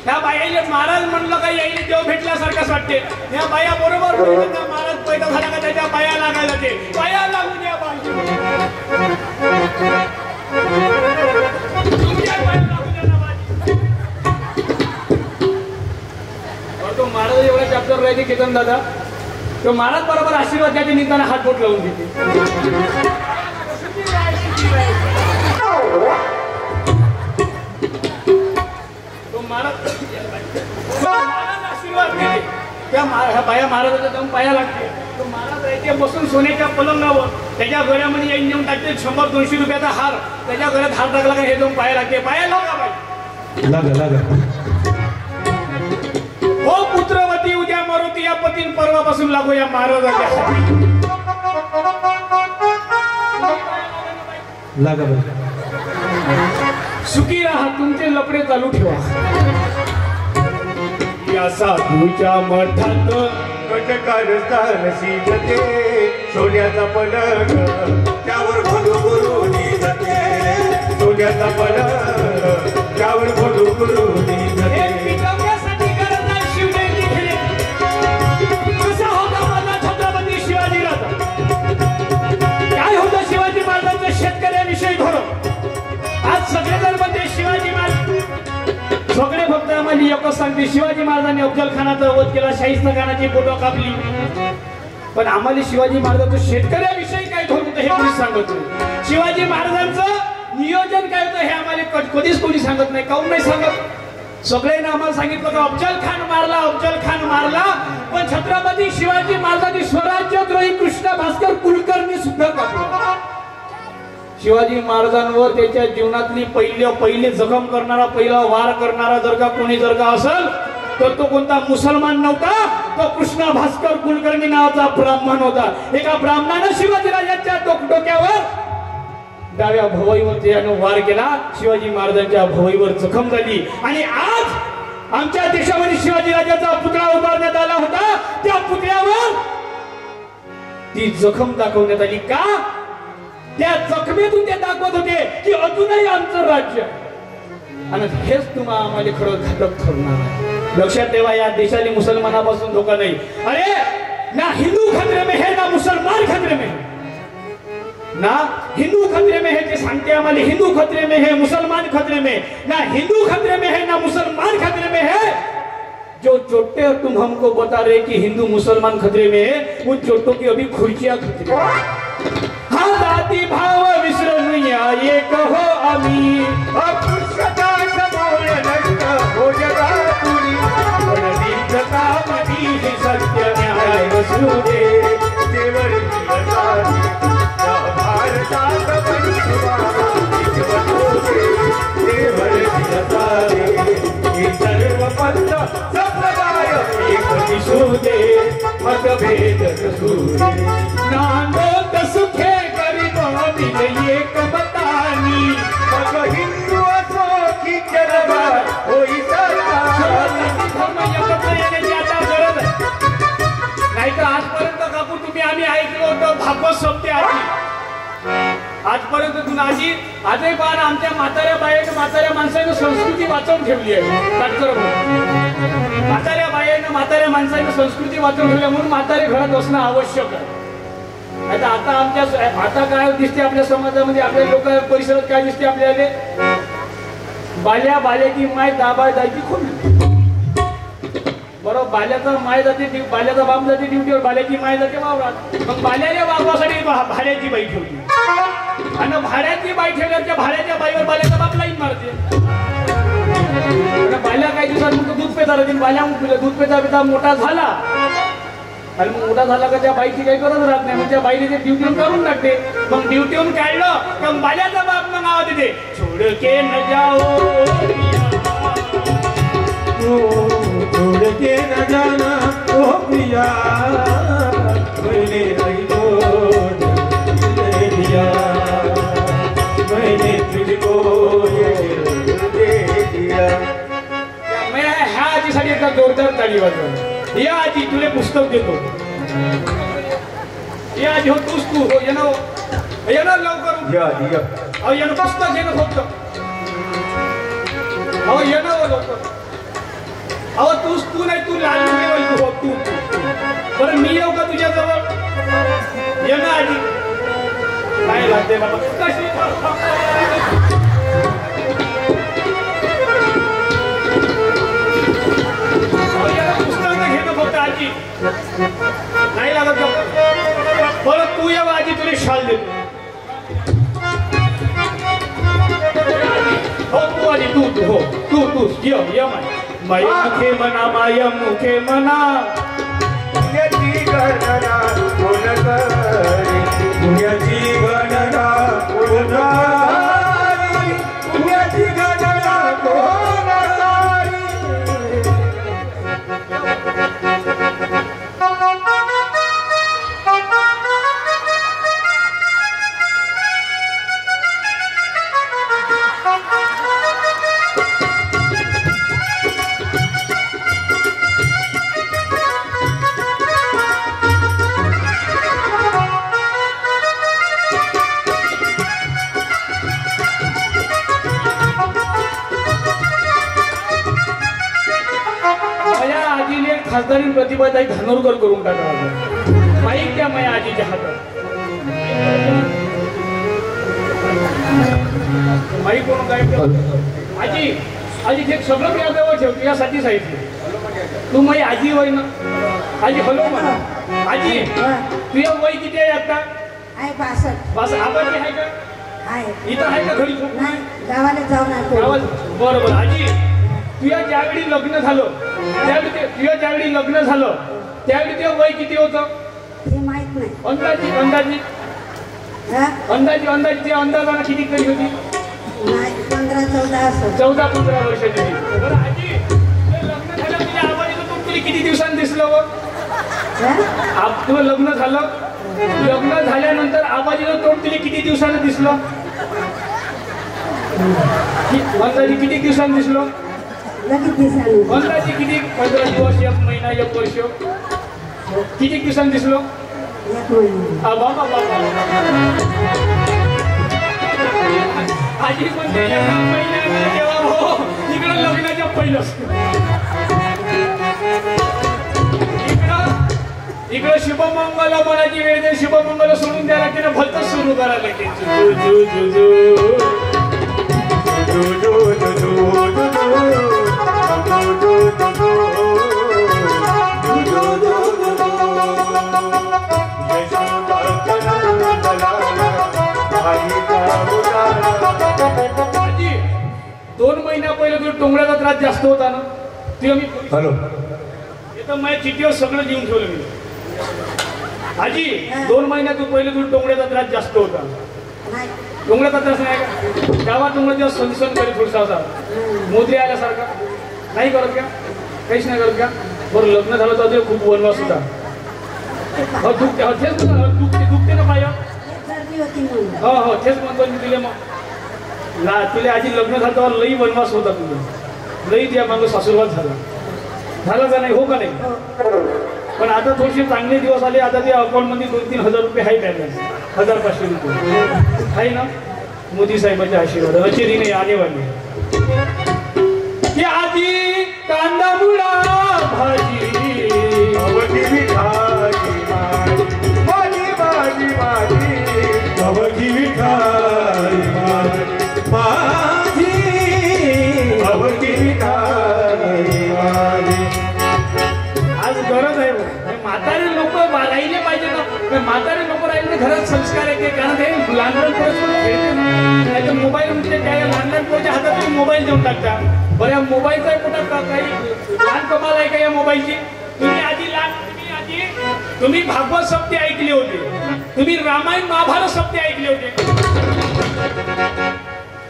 त्या बायाला महाराज म्हणलं का यायला देव भेटल्यासारखंच वाटते. या बाया बरोबर महाराज पैदा झाला का त्याच्या पाया लागायला ते पाया लागू द्या पाहिजे. तो महाराज एवढा चॅप्टर राहते केतन दादा, तो महाराज बरोबर आशीर्वाद द्यायचे निघताना हात बोट लावून देते. तो महाराज आशीर्वाद देते. त्या बाया महाराजाचा जाऊन पाया लागते. तो महाराज राहते बसून सोन्याच्या पलंगावर, त्याच्या गळ्यामध्ये येऊन नेऊन टाकते 100-200 रुपयाचा हार. त्याच्या गळ्यात हार टाकला का हे जाऊन पाया लागते. पाया लागा बाई. हो पुत्रवती उद्या मारुती या पतीन परवापासून लागू या महाराजाच्या. सुखी राहा, तुमचे लपडे चालू ठेवा. या साधूच्या मठात कटकारस्थान शिजते, सोन्याचा पलंग त्यावर भोलू गुरुनी जाते. सोन्याचा पलंग त्यावर भोलू गुरुनी जाते. पिकवण्यासाठी गरजा शिवलेली घेणे. कसा होता माझा छत्रपती शिवाजी राजा? काय होतं शिवाजी महाराजांच्या शेतकऱ्याविषयी धोरण? आज सगळेजण म्हणते शिवाजी महाराज, सगळे भक्त आम्हाला एकच सांगते शिवाजी महाराजांनी अफजल खानाचा वध केला, शाहिस्ता खानाची बोटं कापली. पण आम्हाला शिवाजी महाराजांचं शेतकऱ्याविषयी काय धोरण होतं हे कोणी सांगत नाही. शिवाजी महाराजांचं नियोजन काय होतं हे आम्हाला कधीच कोणी सांगत नाही. काऊन नाही सांगत? सगळ्यांना आम्हाला सांगितलं का अफजल खान मारला, अफजल खान मारला. पण छत्रपती शिवाजी महाराजांनी स्वराज्यद्रोही कृष्ण भास्कर कुलकर्णी सुद्धा कापला. शिवाजी महाराजांवर त्याच्या जीवनातली पहिले जखम करणारा, पहिला वार करणारा जर का कोणी असेल तर तो कोणता मुसलमान नव्हता, तो कृष्ण भास्कर कुलकर्णी नावाचा ब्राह्मण होता. एका ब्राह्मणानं शिवाजीराजांच्या डोक्यावर डाव्या भवईवर त्यानं वार केला. शिवाजी महाराजांच्या भवईवर जखम झाली. आणि आज आमच्या देशामध्ये शिवाजीराजाचा पुतळा उभारण्यात आला होता. त्या पुतळ्यावर ती जखम दाखवण्यात आली. का? त्या जखमेतून ते दाखवत होते की अजूनही आमचं राज्य. आणि हेच तुम्हाला आम्हाला खरं घातक ठरणार आहे. लक्षात ठेवा, या देशाला मुसलमानापासून धोका नाही. अरे ना हिंदू खतरे में है ना मुसलमान खतरे में है. ना हिंदू खतरे में है जे सांगते आम्हाला हिंदू खतरे में है, मुसलमान खतरे में. ना हिंदू खतरे में है ना मुसलमान खतरे में है. जो चोटे तुम हमको बता रहे कि हिंदू मुसलमान खतरे में है, उन चोटों की अभी खुर्चियां खतरे में. हा जाती भाव विसरून या ये कहो आम्ही. अपृष्ठता समोर नष्ट हो जगा पुरी, पण दीर्घकामधी हे सत्य न्याय वसू दे. देवर दिलसारी या भारतात पंचवारा वसू दे. देवर दिलसारी हे सर्व पंथ संप्रदाय एक दिसू दे. मतभेद नसू दे. नांदोत सुखे करीत एक मतानी. मग हिंदू असो की जगभर होई सरकार. नाही तर आजपर्यंत काकू तुम्ही आम्ही ऐकलो होतो भागवत संपते आधी. आजपर्यंत तुम्ही आजही पाहा आमच्या म्हाताऱ्या बाहेर म्हाताऱ्या माणसानं संस्कृती वाचवून ठेवली आहे. काटकर म्हाताऱ्या बायानं म्हाताऱ्या माणसानं संस्कृती वाचवून ठेवली म्हणून म्हातारे घरात असणं आवश्यक आहे. आता काय दिसते आपल्या समाजामध्ये, आपल्या लोक परिसरात काय दिसते आपल्याला, बाल्याची माय दाबा जायची खूप बरोबर. बाल्याचा बाप जाते ड्युटीवर, बाल्याची माय जाते वावरात. मग बाल्याच्या वापरासाठी भाड्याची बाई ठेवली आणि भाड्याची बाई ठेवल्यावर त्या भाड्याच्या बाईवर बाल्याचा बाप लाईन मारते. बाल्या काही दिवसात मग दूध पेता राहते. बाल्या दूध पेता मोठा झाला आणि मग मोठा झाला का त्या बाईची काही गरज राहत नाही. मग त्या बाईने ते ड्युटीवर काढून टाकते. मग ड्युटीवर काढलं तर बाल्याचा बाप मग आवाज येते, छोड के न जाओ छोड़ के न जाना ओ प्रिया, मैंने नहीं दिया, मैंने तुझको दे दिया. मैं ह्या आजीसाठी एकदा जोरदार ताली वाजवा. या आजी तुला पुस्तक देतो. या आजी हो तू हो येणार लवकर. अहो येणं पुस्तक येणं फक्त. अहो येणं हो लवकर. अहो तू नाही, तू लाल हो तू. बरं मी येऊ का तुझ्या जवळ? ये ना आजी. काय लागते बाबा कशी पुस्तक घेतो फक्त आजी. नाही लागत बरं तू येऊ आजी, तुला शाल देतो. हो तू आजी तू हो तू ये माय मुखे मना माय मुखे मना पुण्याची गणना कोण करी, पुण्याची गणना कोण करी, पुण्याची गणना कोण करी. खासदारी प्रतिभाताई धानोरकर करून टाका. माईक द्या माझ्या आजीच्या हातात. माईक कोण काय आजी ते सगळं या जवळ ठेवतो. यासाठी सांगितलं तू माझी आजी वय ना. आजी हॅलो म्हणा. आजी तुझ्या वय किती आहे आता? आहे 62. आबाजी आहे का? आहे. इथं आहे का घरी? नाही, गावाला जाऊन आलो. बरोबर. आजी तुझ्या ज्यावेळी लग्न झालं त्यावेळी ते वय किती होतं? हे माहित नाही. अंदाजी ते अंदाजानं किती कधी होती? नाही, 15-14 असं. 14-15 वर्षाची होती. बरं आजी लग्न झालं तुझ्या आबाजीचं तोंड तुला किती दिवसांनी दिसलं? तुझं लग्न झाल्यानंतर आबाजीचं तोंड तुला किती दिवसानं दिसलं? अंदाजी किती दिवसांनी दिसलं? लगेच दिसायला. अंदाजे किती? 15 दिवस, 1 महिना, 1 वर्ष? किती दिवसांनी दिसलो? 1 महिना. बाबा आजी पण इकडं लग्नाच्या पहिलं इकडं शुभमंगल मनाची वेळ दे. शुभमंगल सोडून द्यायला लागते ना, भलतच सुरू करायला लागते. आजी 2 महिन्या पहिले तुला टोंगळ्याचा त्रास जास्त होता ना? तुला मी हॅलो इथं माझ्या चिठ्ठीवर सगळं लिहून ठेवलं मी. आजी 2 महिन्यात पहिले तुला टोंगळ्याचा त्रास जास्त होता. टोंगळ्याचा त्रास नाही का? गावात टोंगळ्या जेव्हा सनसन करी थोडसा असा मोदरी आल्यासारखा नाही करत का? काहीच नाही करत का? बरं लग्न झालं तर खूप वनवास होता. दुखते ना पाय. हो तेच म्हणतो मी तुला. मग तुला आजी लग्न झालं तेव्हा लई वनवास होता तुझा. लई त्या मागं सासूरवास झाला का नाही? हो का नाही? पण आता थोडेसे चांगले दिवस आले. आता ते अकाउंटमध्ये 2-3 हजार रुपये आहे बॅलन्स. 1000-500 रुपये आहे ना? मोदी साहेबांचे आशीर्वाद रचेरीने आले वाले की आजी कांदा मुळा भाजी अवघी विठाई माझी माझी माझी अवघी विठाई माझी अवघी विठाई माझी. आज गरज आहे म्हातारे लोक राहिले पाहिजे ना. म्हातारे लोक राहिले घरात संस्कार येते कारण ते लहान खेळते मोबाईल म्हणजे काय लहान पोराच्या हातात मोबाईल देऊन टाकता. बरं मोबाईलचा कुठं काही लहान कमाल आहे का या मोबाईलची. तुम्ही भागवत सप्ते ऐकले होते, तुम्ही रामायण महाभारत सप्ते ऐकले होते,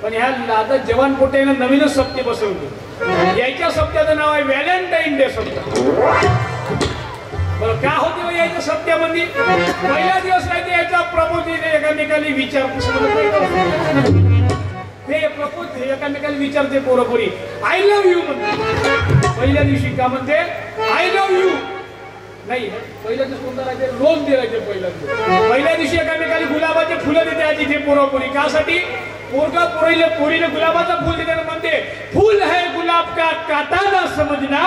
पण ह्या आता जवान पोट्यानं नवीनच सप्ते बसवले. याच्या सप्त्याचं नाव आहे व्हॅलेंटाईन डे सप्ताह. बरं का होते याच्या सप्त्यामध्ये पहिला दिवस राहते याचा प्रपोज एकामेकाला विचारपूस ते प्रपोज एकामेकाला विचारते पोरपोरी आय लव्ह यू म्हणते. पहिल्या दिवशी का म्हणते आय लव्ह यू नाही. पहिल्या दिवस कोणता राहते रोज द्यायचे. पहिल्या दिवशी एकामेकाला गुलाबाचे फुलं देते आजी ते पोरपोरी कासाठी पोरगा पोरीले गुलाबाचं फूल देते म्हणते फूल है गुलाब का काटा ना समझना,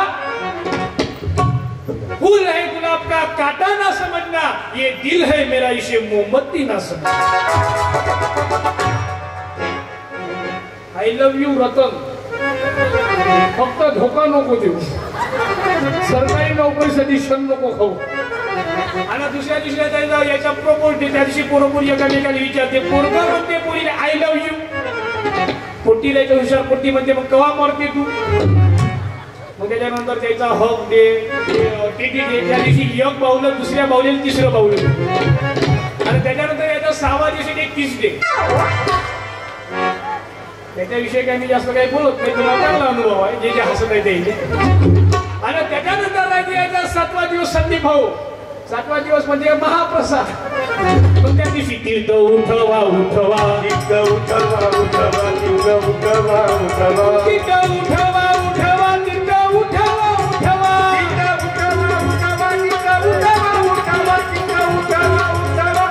फूल है गुलाब का काटा ना समझना, ये दिल है मेरा इसे मोमबत्ती ना समझना. I love you Ratan. फक्त धोका नको देऊ, सरकारी नोकरीसाठी क्षण नको खाऊ. आणि दुसऱ्या दिवशी याच्या प्रपोज त्या दिवशी पोरपोरी एकामेकाला विचारते. पोरगा म्हणते पोरीला आय लव्ह यू. पोट्टीला हुशार पोट्टी म्हणते मग कवा मरते तू. मग त्याच्यानंतर त्याचा हक दे टीटी दे. त्या दिवशी एक बाहुलं दुसऱ्या बाहुलेला तिसरं बाहुलं आणि त्याच्यानंतर याचा 6व्या दिवशी एक किस दे. त्याच्याविषयी काही मी जास्त काही बोलत नाही. तुला चांगला अनुभव आहे जे जे हसत आहे ते. आणि त्याच्यानंतर राहते याचा 7वा दिवस संदीप भाऊ. 7वा दिवस म्हणजे महाप्रसाद. पण त्या दिवशी तीर्थ उठवा उठवा तीर्थ उठवा उठवा तीर्थ उठवा उठवा तीर्थ उठवा उठवा तीर्थ उठवा उठवा तीर्थ उठवा उठवा तीर्थ उठवा उठवा तीर्थ उठवा उठवा.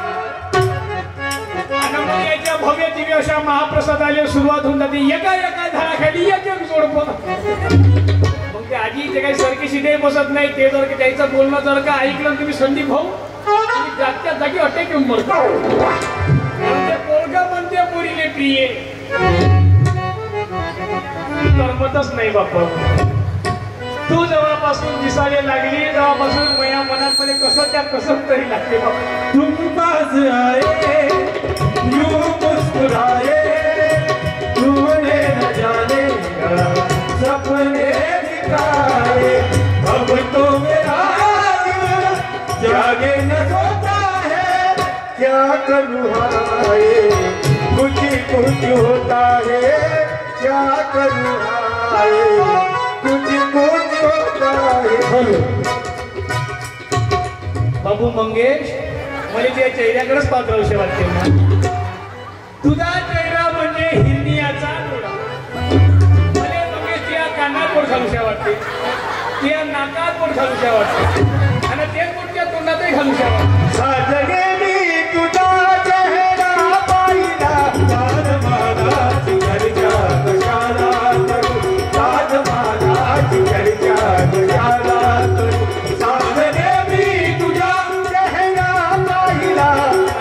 आणि मग याच्या भव्य दिव्य अशा महाप्रसादाला सुरुवात होऊन जाते. एका एका झाडाखाली एक एक जोडपं. मग ते आजी ते काही सरकीशी ते बसत नाही. ते जर त्याचं बोलणं जर का ऐकलं तुम्ही संदीप भाऊ तुम्ही जागच्या जागी अटॅक येऊन मरता. ते पोरगा म्हणते पोरीले प्रिय करमतच नाही बाप्पा. तू जेव्हापासून दिसायला लागली तेव्हापासून माझ्या मनात मध्ये कसं तरी लागते बाप्पा. तुम पास आए यूं मुस्कुराए तूने न जाने सपने दिखाए. अब तो मेरा दिल जागे न सोता है क्या करूँ हाय कुछ कुछ होता है क्या करूँ हाय कुछ कुछ होता है. बाबू मंगेश मला त्या चेहऱ्याकडेच पात्रावशे वाटते. तुझा चेहरा म्हणजे हिरनियाचा डोळा. मला मंगेश त्या कानात पोट घालूशा वाटते, त्या नाकात पोट घालूशा वाटते आणि ते पोटच्या तोंडातही घालूशा वाटते. साजने मी तुझा चेहरा पाहिला ताज महाराज घरच्या कशाला करू ताज महाराज घरच्या कशाला करू. साजने मी तुझा चेहरा पाहिला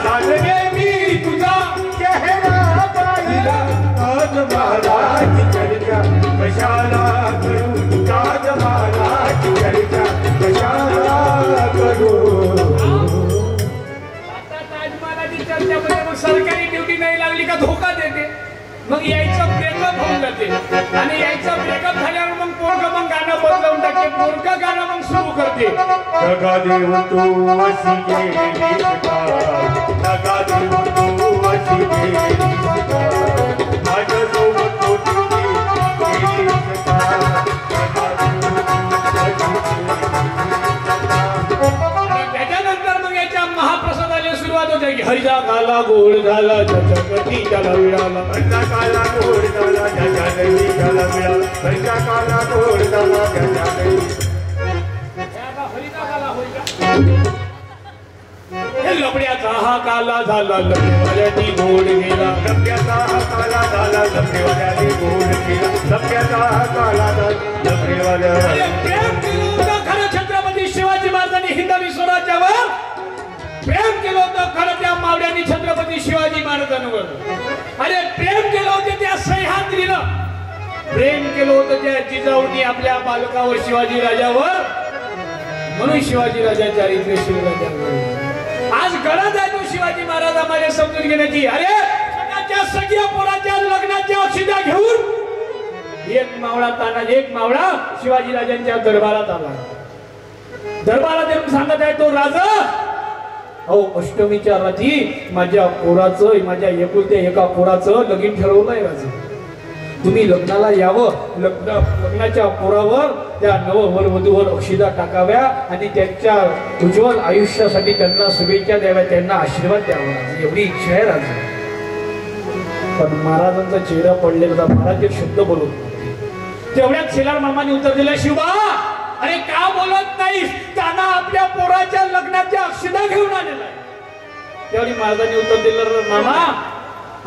साजने मी तुझा चेहरा पाहिला ताज महाराज घरच्या कशाला करू ताज महाराज घरच्या कशाला करू. चर्चामध्ये मग सरकारी ड्युटी नाही लागली का धोका देते. मग यायचं ब्रेकअप होऊन जाते आणि यायचं ब्रेकअप झाल्यावर मग पोरगं मग गाणं बदलवून टाकते. पोरगं गाणं मग सुरू करते. दगा देव तू अशी गेलीस का दगा देव तू अशी गेलीस का माझ्यासोबत होती गेलीस का दगा देव तू अशी त्याच्यानंतर मग याच्या महाप्रसादाला सुरुवात होते की हरिजा काला गोड झाला छत्रपती त्याला मिळाला. हरिचा काला गोड झाला ज्याच्या नैवी त्याला मिळाला. हरिचा काला गोड झाला ज्याच्या नैवी हरिजा काला होईल का हे लपड्याचा लंब्याचा हा काला झाला लंबेवाल्यानी गोड गेला लंब्याचा हा काला झाला लंबेवाल्याने गोड केला लंब्याचा हा काला झाला लंबेवाल्याने प्रेम केलं होतं खरं छत्रपती शिवाजी महाराजांनी हिंदवी स्वराज्यावर प्रेम केलं होतं खरं त्या मावळ्यांनी छत्रपती शिवाजी महाराजांवर अरे प्रेम केलं होतं त्या सह्याद्रीनं प्रेम केलं होतं त्या जिजाऊनी आपल्या बालकावर शिवाजी राजावर म्हणून शिवाजी राजा चारित्र्य शिवराजांवर आज गरज आहे तो शिवाजी महाराज आम्हाला समजून घेण्याची अरे सगळ्याच्या सगळ्या पोराच्या लग्नाच्या अक्षिदा घेऊन एक मावळा शिवाजी राजांच्या दरबारात आला दरबारात येऊन सांगत आहे तो राजा अहो अष्टमीच्या रात्री माझ्या पोराचं माझ्या एकुलत्या एका पोराचं लगीन ठरवलंय राजा तुम्ही लग्नाला यावं लग्नाच्या पोरावर त्या नववधूवर अक्षिदा टाकाव्या आणि त्यांच्या उज्ज्वल आयुष्यासाठी त्यांना शुभेच्छा द्याव्या त्यांना आशीर्वाद द्यावा एवढी इच्छा आहे राजा पण महाराजांचा चेहरा पडलेला महाराज एक शब्द बोलत नव्हते तेवढ्यात शेलार मामाने उत्तर दिलं शिवा अरे का बोलत नाहीस त्यांना आपल्या पोराच्या लग्नाच्या अक्षिदा घेऊन आलेला आहे त्यावेळी महाराजांनी उत्तर दिलं मामा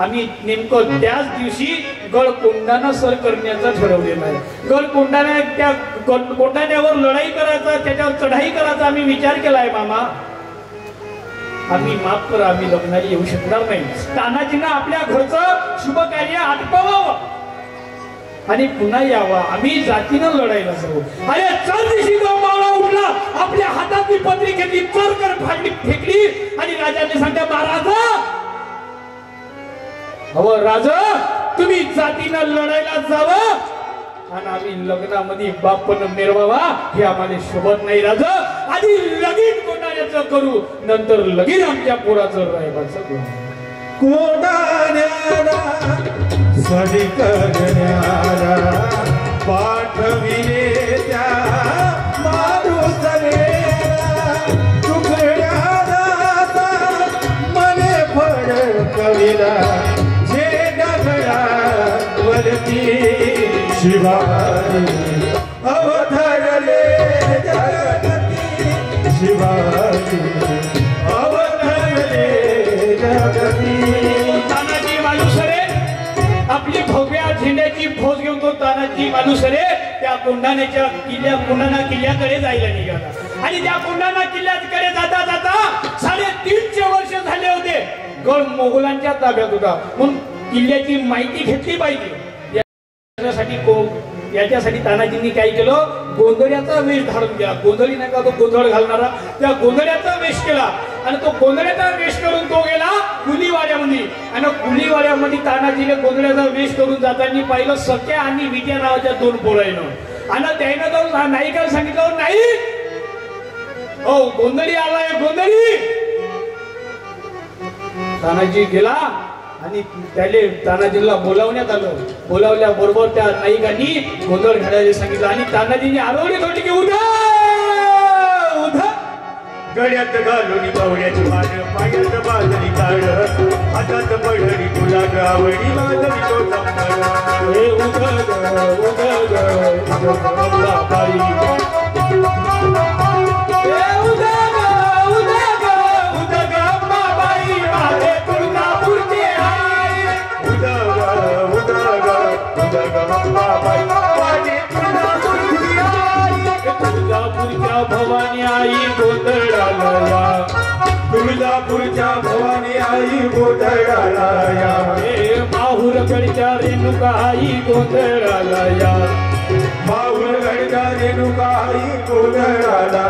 आम्ही नेमकं त्याच दिवशी गडकोंडाणा सर करण्याचं ठरवलेलं आहे गडकोंडाणा त्या कोंडाण्यावर लढाई करायचा त्याच्यावर चढाई करायचा आम्ही विचार केलाय मामा आम्ही माफ करा आम्ही लग्नाला येऊ शकणार नाही तानाजीनं आपल्या घरचं शुभ कार्य आटपावावं आणि पुन्हा यावा आम्ही जातीनं लढायला जाऊ अरे चल दिवशी मावळा उठला आपल्या हातातली पत्री घेतली चरकर फाडली फेकली आणि राजाने सांगता महाराजा अहो राजा तुम्ही जातीनं लढायला जावं आणि आम्ही लग्नामध्ये बापन मिरवावा हे आम्हाला शोभत नाही राजा आधी लगीन कोणाचं करू नंतर लगीन आमच्या पोराचं रायबाचं करू कोणाला सडी करण्याला पाठविले त्या मारुसले तुकड्याला मने फडकविला वरती शिवाजी अवतरले जगती शिवाजी अवतरले जगती तानाजी मालुसरे आपली भव्या झेंड्याची फौज घेऊन तो तानाजी मालुसरे त्या कोंढाण्याच्या कोंढाणा किल्ल्याकडे जायला निघाला आणि त्या कोंढाणा किल्ल्याकडे जाता जाता 350 वर्ष झाले होते गड मोगलांच्या ताब्यात होता म्हणून किल्ल्याची माहिती घेतली पाहिजे याच्यासाठी तानाजींनी काय केलं गोंधळ्याचा वेश धारण केला गोंधळी नाही का तो गोंधळ घालणारा त्या गोंधळ्याचा वेश केला आणि तो गोंधळ्याचा वेश करून तो गेला कुलीवाड्यामध्ये आणि कुलीवाड्यामध्ये तानाजीने गोंधळ्याचा वेश करून जाताना पाहिलं सख्या आणि विद्या नावाच्या 2 पोरांना आणि त्यानं जाऊन नायिकाला सांगितलं नाही हो गोंधळी आलाय गोंधळी तानाजी गेला आणि त्याले तानाजीला बोलावण्यात आलं बोलावल्या बरोबर त्या नायिकांनी गोंधळ घालायला सांगितलं आणि तानाजींनी आरवली थोडी की उधा उधा गळ्यात घालून बावड्याची मान पायात बाजरी काढ हातात पडली तुला गावडी बाजरी तो संपळ हे उधग बाई तुळजापूरच्या भवानी आई गोंधळाला तुळजापूरच्या भवानी आई गोंधळाला माहूरगडच्या रेणुका आई गोंधळाला माहूरगडच्या रेणुका आई गोंधळाला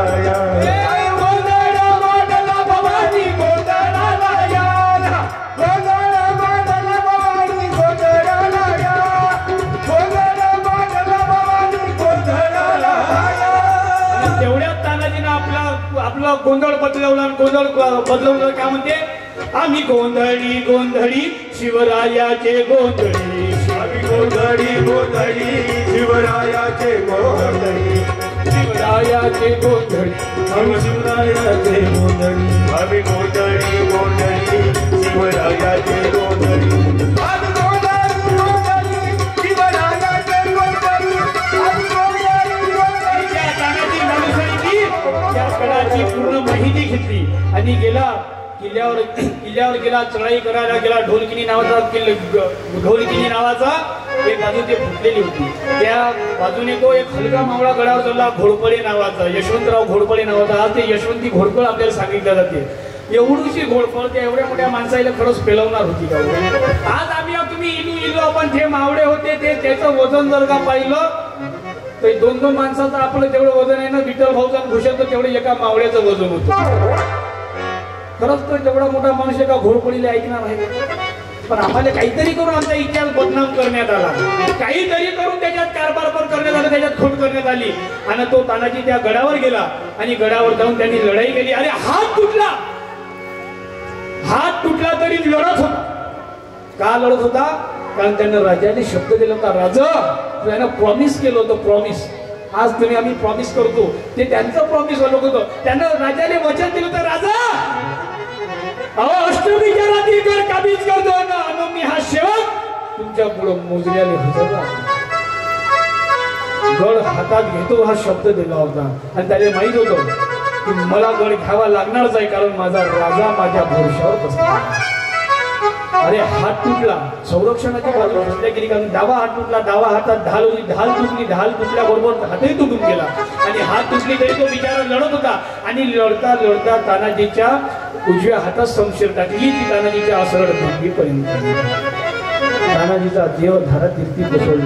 आपला गोंधळ बदलवला बदलवलं काय म्हणते आम्ही गोंधळी गोंधळी शिवरायाचे गोंधळी आम्ही गोंधळी गोंधळी शिवरायाचे गोंधळी शिवरायाचे गोंधळी आम्ही शिवरायाचे गोंधळी आम्ही गोंधळी गोंधळी शिवरायाचे गोंधळी पूर्ण माहिती घेतली आणि गेला किल्ल्यावर किल्ल्यावर गेला, चढाई करायला गेला. ढोलकिनी नावाचा एक बाजू ते फुटलेली होती. त्या बाजूने तो एक हलका मावळा गडावर चढला, घोडपळे नावाचा, यशवंतराव घोडपळे नावाचा. आज ते यशवंती घोडपळ आपल्याला सांगितलं जाते. एवढीशी घोडपळ त्या एवढ्या मोठ्या माणसाला खरंच पेलवणार होती का? आज आम्ही तुम्ही इलू आपण जे मावळे होते ते त्याचं वजन जर का पाहिलं तर 2-2 माणसाचं आपलं तेवढं वजन आहे ना. विठ्ठल भाऊचा भूषणचं तेवढं एका मावळ्याचं वजन होतं. खरंच तर तेवढा मोठा माणूस एका घोडपळीला ऐकणार आहे. पण आम्हाला काहीतरी करून आमचा इतिहास बदनाम करण्यात आला, काहीतरी करून त्याच्यात कारभार करण्यात आला, त्याच्यात खोट करण्यात आली. आणि तो तानाजी त्या गडावर गेला आणि गडावर जाऊन त्यांनी लढाई केली. अरे हात तुटला तरी लढत होता. का लढत होता? कारण त्यांना राजाने शब्द दिला होता. राजा त्यांना प्रॉमिस केलं होतं. प्रॉमिस आज तुम्ही आम्ही प्रॉमिस करतो ते त्यांचं प्रॉमिस होतं. त्यांना राजाने वचन दिलं होतं. राजा अष्टमीच्या रात्री कर काबीज करतो ना, आणि मी हा सेवक तुमच्या पुढे मोजल्याने हजर गड हातात घेतो हा शब्द दिला होता. आणि त्याला माहित होतं की मला गड घ्यावा लागणारच आहे, कारण माझा राजा माझ्या भरोशावर बसला. अरे हात तुटला, संरक्षणाची बाजू घेतल्या गेली. कारण डावा हात तुटला, डावा हातात ढाल होती, ढाल तुटल्याबरोबर हातही तुटून गेला. आणि हात तुटली तरी तो बिचारा लढत होता. आणि लढता लढता तानाजीच्या उजव्या हातात शमशीर टाकली. ती तानाजीच्या असरड मांडीपर्यंत तानाजीचा देव धारात तिरती बसवला.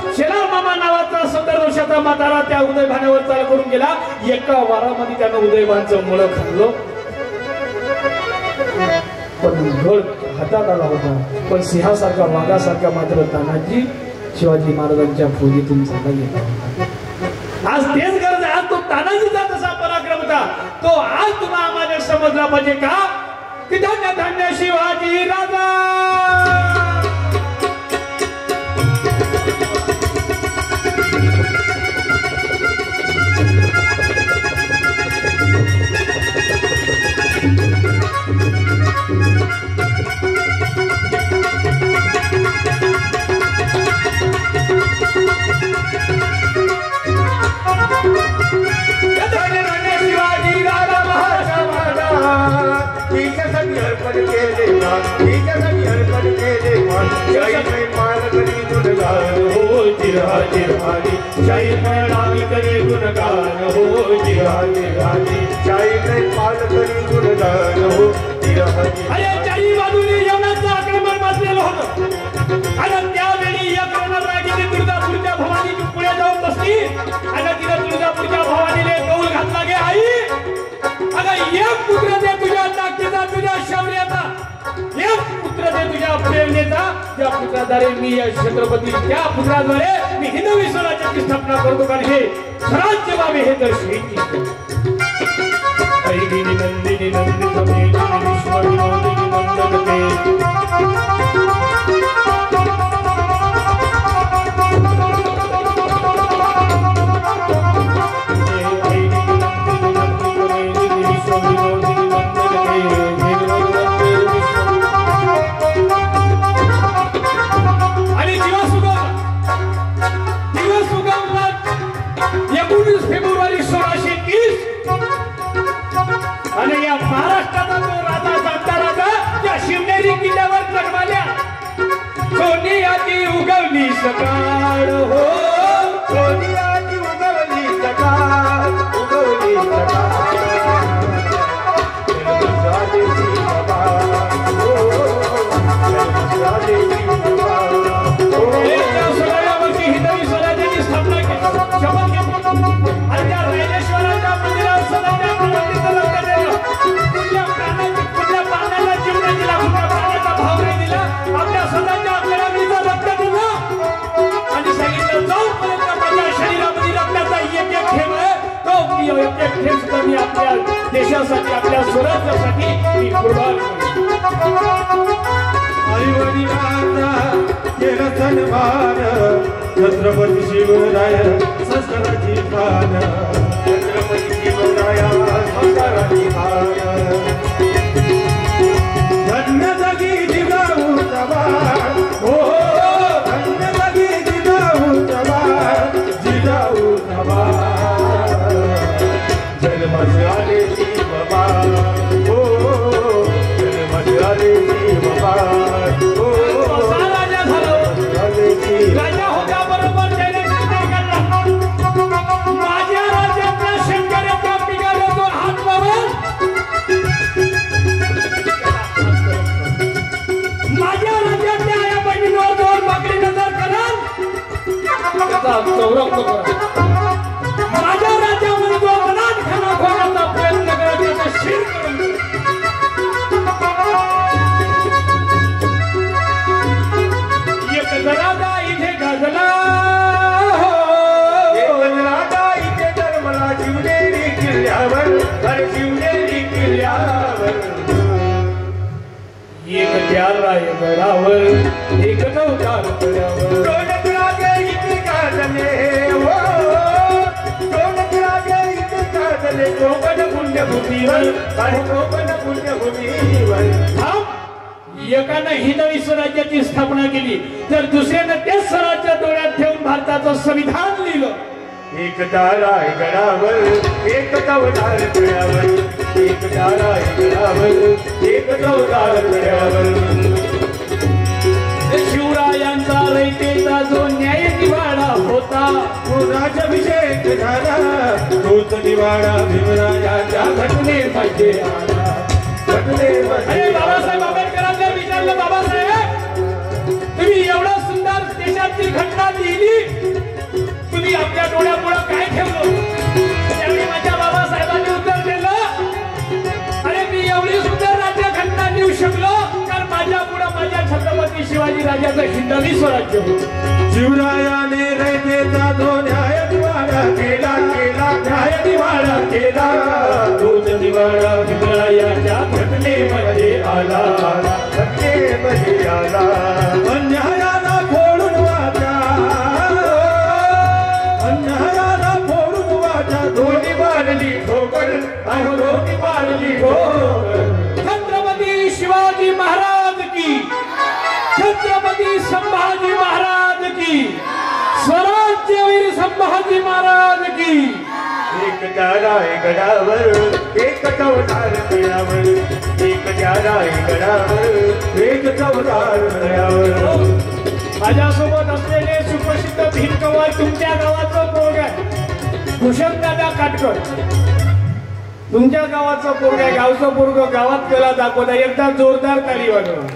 शेलार मामा नावाचा 17 वर्षाचा म्हातारा त्या उदयभानावर चाल करून गेला. एका वारामध्ये त्यानं उदयभानचं मुळं खाल्लं. पण गड हातात आला होता. पण सिंहासारखा वाघासारखा मात्र तानाजी शिवाजी महाराजांच्या फौजीतून चालला गेला होता. आज तेच गरज आहे. आज तो तानाजीचा तसा पराक्रम होता. तो आज तुम्हाला आम्हाला समजला पाहिजे का की धन्य धन्य शिवाजी राजा. चारी बाजूने यवनाचं आक्रमण बसलेलं होतं. आणि त्यावेळी एक रणरागिनी तुळजापूरच्या भवानी पुढे जाऊन बसली. आणि तिने तुळजापूरच्या भवानीने कौल घातला गे आई, अगं एक पुत्र दे तुझ्या ताकदीचा, तुझ्या शौर्याचा, एक पुत्र दे तुझ्या प्रेरणेचा. त्या पुत्राद्वारे मी या छत्रपती, त्या पुत्राद्वारे मी हिंदवी स्वराज्याची स्थापना करतो. कारण हे स्वराज्य व्हावे हे तर शेती. नंदिनी नंदिनी विश्व विनोदिनी नंदनते. आणि दिवस उगवला 19 फेब्रुवारी 1630. आणि या महाराष्ट्राचा तो राजा जाणता राजा त्या शिवनेरी किल्ल्यावर जन्माल्या. सोनियाची उगवली सकाळ हो, सोनियाची उगवली सकाळ, उगवली सकाळ. हिंदवी स्वराज्याची स्थापना केली, शपथ घेतली. आणि त्या रायरेश्वराच्या मंदिरावर सदाच्या प्रवृत्तीचं लग्न दिलं. कुठल्या प्राण्याला जीव नाही दिला, कुठल्या प्राण्याचा भाव नाही दिला. आपल्या स्वतःच्या आपल्याला लग्न दिलं आणि सांगितलं जोपर्यंत माझ्या शरीरामध्ये रक्ताचा एक थेंब आहे तो एक थेंब सुद्धा मी आपल्या देशासाठी, आपल्या स्वराज्यासाठी मी कुर्बान करेन. केलं सन्मान छत्रपती शिवराय संस्काराची पान, छत्रपती शिवराय संस्काराची पान. धन्य जगी जिजाऊ जवान हो, धन्य जगी जिजाऊ जवान, जिजाऊ जवान. जन्म झाले बाबा. गौरव करा. माझ्या राज्यामध्ये जो मनात खाना खोण्याचा प्रयत्न करत त्याचा शिर करून एक जरादा इथे गाजला इथे जन्मला शिवनेरी किल्ल्यावर अरे शिवनेरी किल्ल्यावर एक त्याला गडावर एक नवकार गडावर दोनच राजे इथे गाजले हो दोनच राजे इथे गाजले कोकण पुण्यभूमीवर अरे कोकण पुण्यभूमीवर. एकानं हिंदवी स्वराज्याची स्थापना केली तर दुसऱ्यानं तेच स्वराज्य डोळ्यात ठेवून भारताचं संविधान लिहिलं. एक तारा गडावर एक चवदार गडावर एक तारा गडावर एक चवदार गडावर. शिवरायांचा रयतेचा जो न्याय निवाडा होता तो राज्याभिषेक झाला तोच निवाडा भीमरायाच्या घटनेमध्ये आला अरे बाबासाहेब आंबेडकरांना विचारलं बाबासाहेब तुम्ही एवढं सुंदर देशाची घटना लिहिली तुम्ही आपल्या डोळ्यापुढे काय ठेवलं. त्यावेळी माझ्या बाबासाहेबांनी उत्तर दिलं अरे मी एवढी सुंदर राज्य घटना लिहू शकलो कारण माझ्या पुढे माझ्या छत्रपती शिवाजी राजाचं हिंदवी स्वराज्य होतं. शिवरायाने रयतेचा जो न्याय निवाडा केला केला न्याय निवाडा केला तोच निवाडा भीमरायाच्या घटनेमध्ये आला घटनेमध्ये आला. अन्यायाला फोडून वाचा अन्यायाला फोडून वाचा दोन्ही मारली ठोकर अहो दोन्ही मारली ठोकर. छत्रपती शिवाजी महाराज की छत्रपती संभाजी महाराज की स्वराज्यवीर संभाजी महाराज की. एक तारा गडावर एक चवदार गडावर एक तारा गडावर एक चवदार गडावर. माझ्यासोबत असलेले सुप्रसिद्ध भीमकवाय तुमच्या गावाचं पोरग आहे भूषणदादा काटकर. तुमच्या गावाचं पोरग आहे गावचं पोरग गावात कला दाखवता एकदा जोरदार ताली वाजवा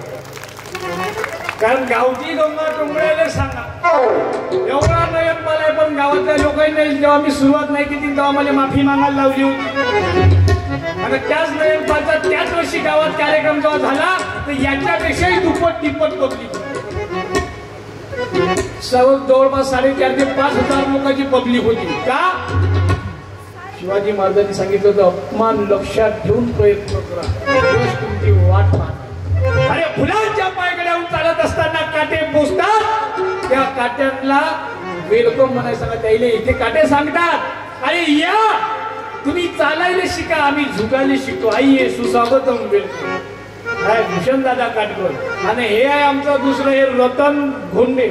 कारण गावची गंगा टोंगळ्याला सांगा एवढा नयन मला पण गावातल्या लोकांनी जेव्हा मी सुरुवात नाही केली तेव्हा मला माफी मागायला लावली होती आणि त्याच नयनपालचा त्याच वर्षी गावात कार्यक्रम जेव्हा झाला तर याच्यापेक्षाही दुप्पट तिप्पट पब्लिक सर्व जवळपास 4,500 ते 5,000 लोकांची पब्लिक होती. का शिवाजी महाराजांनी सांगितलं होतं अपमान लक्षात घेऊन प्रयत्न करा तुमची वाट पाहता. अरे फुलांच्या पायगड्याहून चालत असताना काटे पोचतात त्या काट्यांना वेलकम म्हणायला सांगा त्याला इथे काटे सांगतात अरे या तुम्ही चालायला शिका आम्ही झुकायला शिकतो आईये सुस्वागतम वेलकम. हाय भूषणदादा काटकर आणि हे आहे आमचं दुसरं हे रतन खोंडे.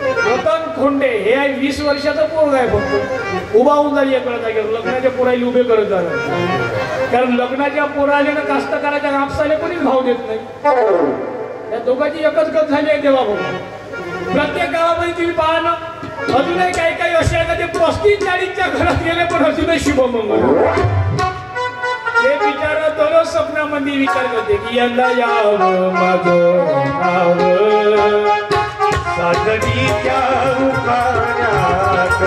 रतन खोंडे हे आहे 20 वर्षाचा पोरगा आहे फक्त उभा होऊन जाईल एका जागेवर लग्नाच्या पोराला उभे करत झालं कारण लग्नाच्या पोराला कास्तकाराच्या कापसाला कोणीच भाव देत नाही. या दोघांची एकच गत झाली आहे तेव्हा भाऊ. प्रत्येक गावामध्ये तुम्ही पाहा ना अजूनही काही काही असे आहे का ते 35-40च्या घरात गेले पण अजूनही शुभमंगल ते विचार दररोज स्वप्नामध्ये विचार करते की यंदा यावं माझं गाव साजरीच्या उखाण्यात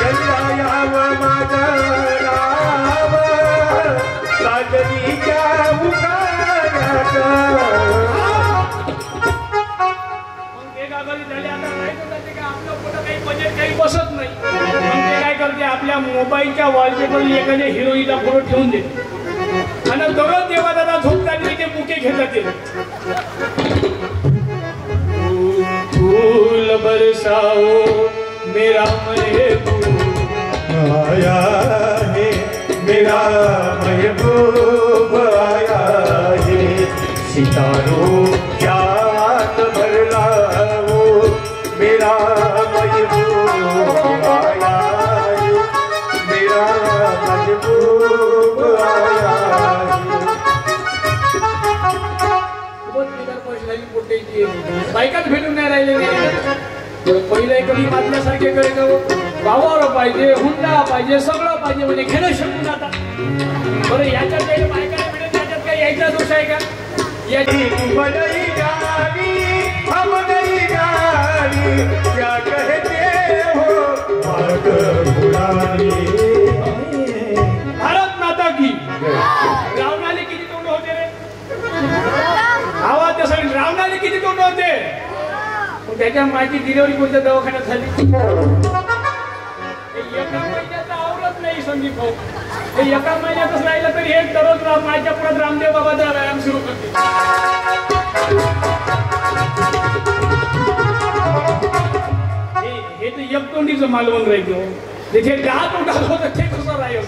यंदा यावं माझं गाव साजरीच्या उखाण्यात. काही बसत नाही ते काय करते आपल्या मोबाईलच्या वॉलपेपर एखाद्या हिरोईनला फोटो ठेवून देते आणि दररोज देवा दादा झोपताना ते बुके घेतात फूल बरसाओ मेरा महबूब आया है मेरा महबूब आया है सितारों क्या भर लाओ मेरा महबूब आया है मेरा महबूब आया बायकाच भेटून नाही राहिले पहिले कधी मातल्यासारखे करायचं वावर पाहिजे हुंडा पाहिजे सगळं पाहिजे म्हणजे घेणं शकून आता बरं याच्यात काही बायकाला भेटत याच्यात काही यायचा दोष आहे का याची बडई गाडी हम नहीं गाड़ी क्या कहते त्याच्या माझी डिलिव्हरी कोणत्या दवाखान्यात झाली? एका महिन्याचा आवरत नाही संदीप भाऊ. हे एका महिन्यातच राहिलं तरी हे दररोज माझ्या पुढे रामदेव बाबाचा व्यायाम सुरू करते. हे तर एकतोंडीचं मालवण राहिलं. त्याचे दहा तोंडात होतं ते कसं राहिलं?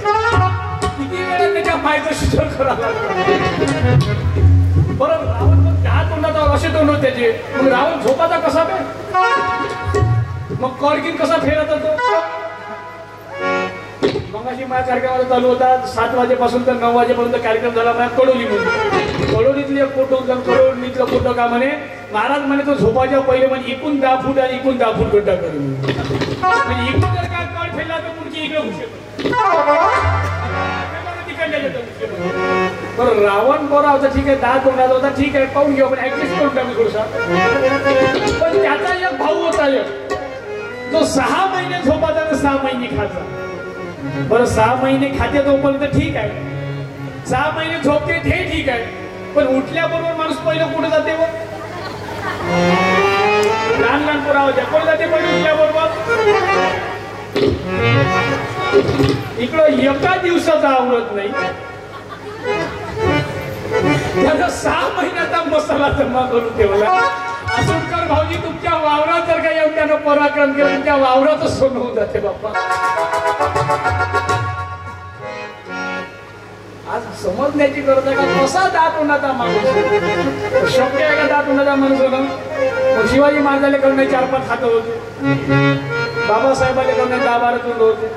किती वेळा त्याच्या पायचं शिक्षण करावं लागलं. बरं रावण मग दहा तोंडाचा असे तोंड होते त्याचे. मग रावण झोपाचा कसा बे? मग कॉर्किन कसा फेरत होतो? मगाशी माझ्या कार्यक्रमाला चालू होता 7 वाजेपासून तर 9 वाजेपर्यंत कार्यक्रम झाला माझ्या कडोलीमध्ये. कडोलीतले एक फोटो कडोलीतलं फोटो का म्हणे महाराज म्हणे तो झोपाच्या पहिले म्हणजे एकूण 10 फूट आणि एकूण 10 फूट गड्डा करून म्हणजे एकूण जर काय कळ फेरला तर मुलगी इकडे घुसेल. बरं रावण बरा होता ठीक आहे 10 तोंडाचा होता ठीक आहे पाहून घेऊ आपण ऍडजस्ट करून टाकू थोडसा. पण त्याचा एक भाऊ होता तो 6 महिने झोपाचा आणि 6 महिने खायचा. बरं 6 महिने खाते तोपर्यंत ठीक आहे 6 महिने झोपते ते ठीक आहे पण उठल्याबरोबर माणूस पहिलं कुठे जाते व लहान लहान पोरावर कुठे जाते पहिले उठल्याबरोबर इकडं एका दिवसाचा आवरत नाही त्याचा 6 महिन्याचा मसाला जमा करून ठेवला. असुरकर भाऊजी तुमच्या वावरात जर का येऊन त्यानं पराक्रम केला तुमच्या वावरातच सोनं होऊन जाते बाप्पा. आज समजण्याची गरज आहे का कसा 10 तोंडाचा माणूस शक्य आहे का 10 तोंडाचा माणूस होणं. शिवाजी महाराजाला कडनं 4-5 हात होते बाबासाहेबाला कडनं 10-12 तोंड होते.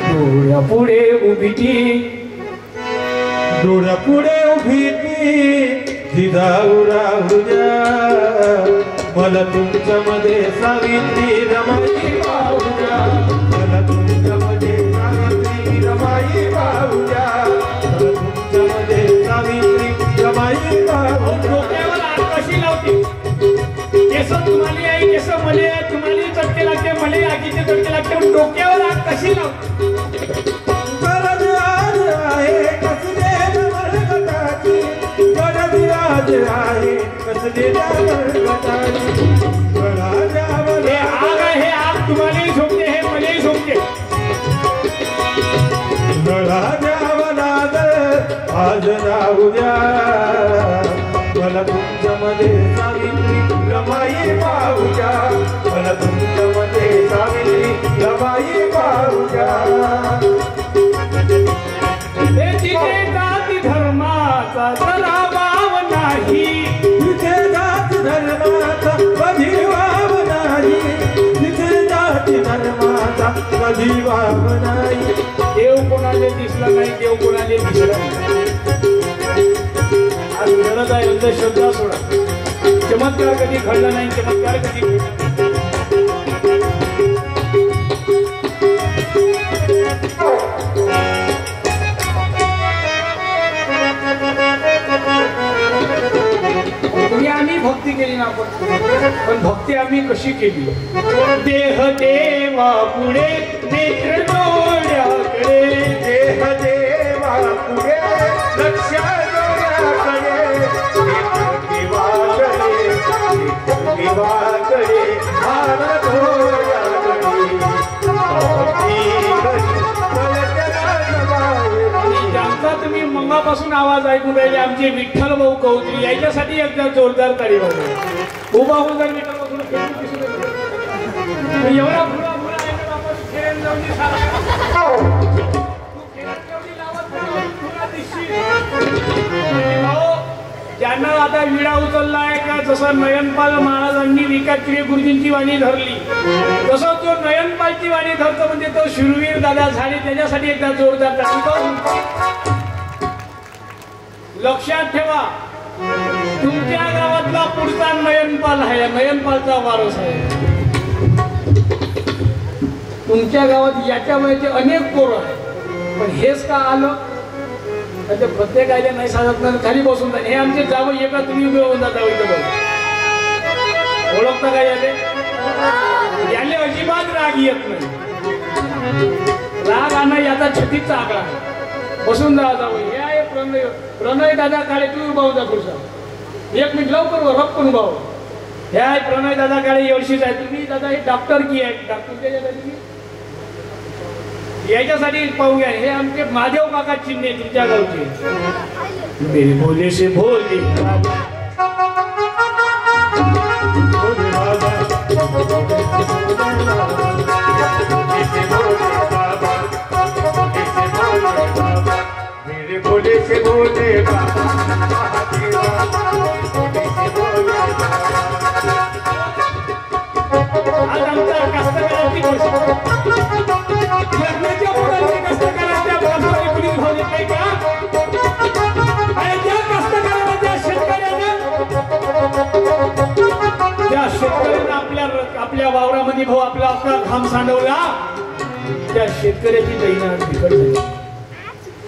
डोळ्या पुढे उभी ती डोळ्या पुढे उभी ती जिजाऊरा उद्या मला तुमच्यामध्ये सावित्री रमाई पाहुद्या मला तुमच्यामध्ये सावित्री रमाई पाहुद्या मला तुमच्यामध्ये सावित्री रमाई पाहुद्या. डोक्यावर आग कशी लावते केस तुम्हाला आहे केस मले तुम्हाला चटके लागते मले आगीचे चटके लागते पण डोक्यावर आग कशी लावते. गरज आज आहे कसले मरगताची गरज आज आहे कसले मरगताची हे आग आहे हे आग तुम्हालाही झोपते हे मलाही झोपते. गळा द्यावा लागल आज राहू द्या मला तुमच्यामध्ये सावित्री रमाई पाहू द्या मला तुमच्यामध्ये सावित्री रमाई पाहू द्या. हे तिथे जाती धर्माचा जरा वाव नाही तिथे जाती धर्माचा कधी वाव नाही तिथे जाती धर्माचा कधी वाव नाही. देव कोणाला दिसला नाही देव कोणाला दिसला नाही. आज गरज आहे अंधश्रद्धा सोडा. चमत्कार कधी घडला नाही चमत्कार कधी घडला. आम्ही भक्ती केली ना आपण पण भक्ती आम्ही कशी केली. देह देवा पुढे नेत्र डोळ्याकडे देह देवा पुढे लक्ष डोळ्याकडे देवाकडे भार ज्यांचा तुम्ही मंगापासून आवाज ऐकून राहिले आमचे विठ्ठल भाऊ कौत्री याच्यासाठी एकदा जोरदार ताली वाजवा. उभा होऊन जर विठ्ठल भाऊ एवढा फुला फुला आपण खेळ जाऊन ज्यांना आता विडा उचललाय का जसं नयनपाल महाराजांनी विकासप्रिय गुरुजींची वाणी धरली तसं तो नयनपालची वाणी धरतो म्हणजे तो शूरवीर दादा झाले त्याच्यासाठी एकदा जोरदार टाळी. लक्षात ठेवा तुमच्या गावातला पुढचा नयनपाल आहे नयनपालचा वारस आहे. तुमच्या गावात याच्या वयाचे अनेक पोरं आहेत पण हेच का आलं ते प्रत्येक आयले नाही सांगत खाली बसून जाईल. हे आमचे जावं एका तुम्ही उभे होऊन जाता इथं बघ ओळखता काय याले अजिबात राग येत नाही. राग आणा याचा छतीचा आकडा बसून जा जावं. हे आहे प्रणय प्रणय दादा काळे तू उभा होता पुढचा एक मिनिट लवकर रप्पन भाऊ ह्या प्रणय दादा काळे एवढीच आहे तुम्ही दादा हे डॉक्टर की आहे डॉक्टर याच्यासाठी पाहूया हे आमचे महादेव काका चिन्हे तुमच्या गावचे मेरे भोले से भोले मेरे भोले से भोले आज आमचा कास्तकारांची लग्नाच्या मुलांची कास्तकारांच्या बाजूने कुणी भाव देत नाही का आणि त्या कास्तकारांना त्या शेतकऱ्यांना आपल्या वावरामध्ये भाऊ आपला घाम सांडवला त्या शेतकऱ्याची दैना बिकट झाली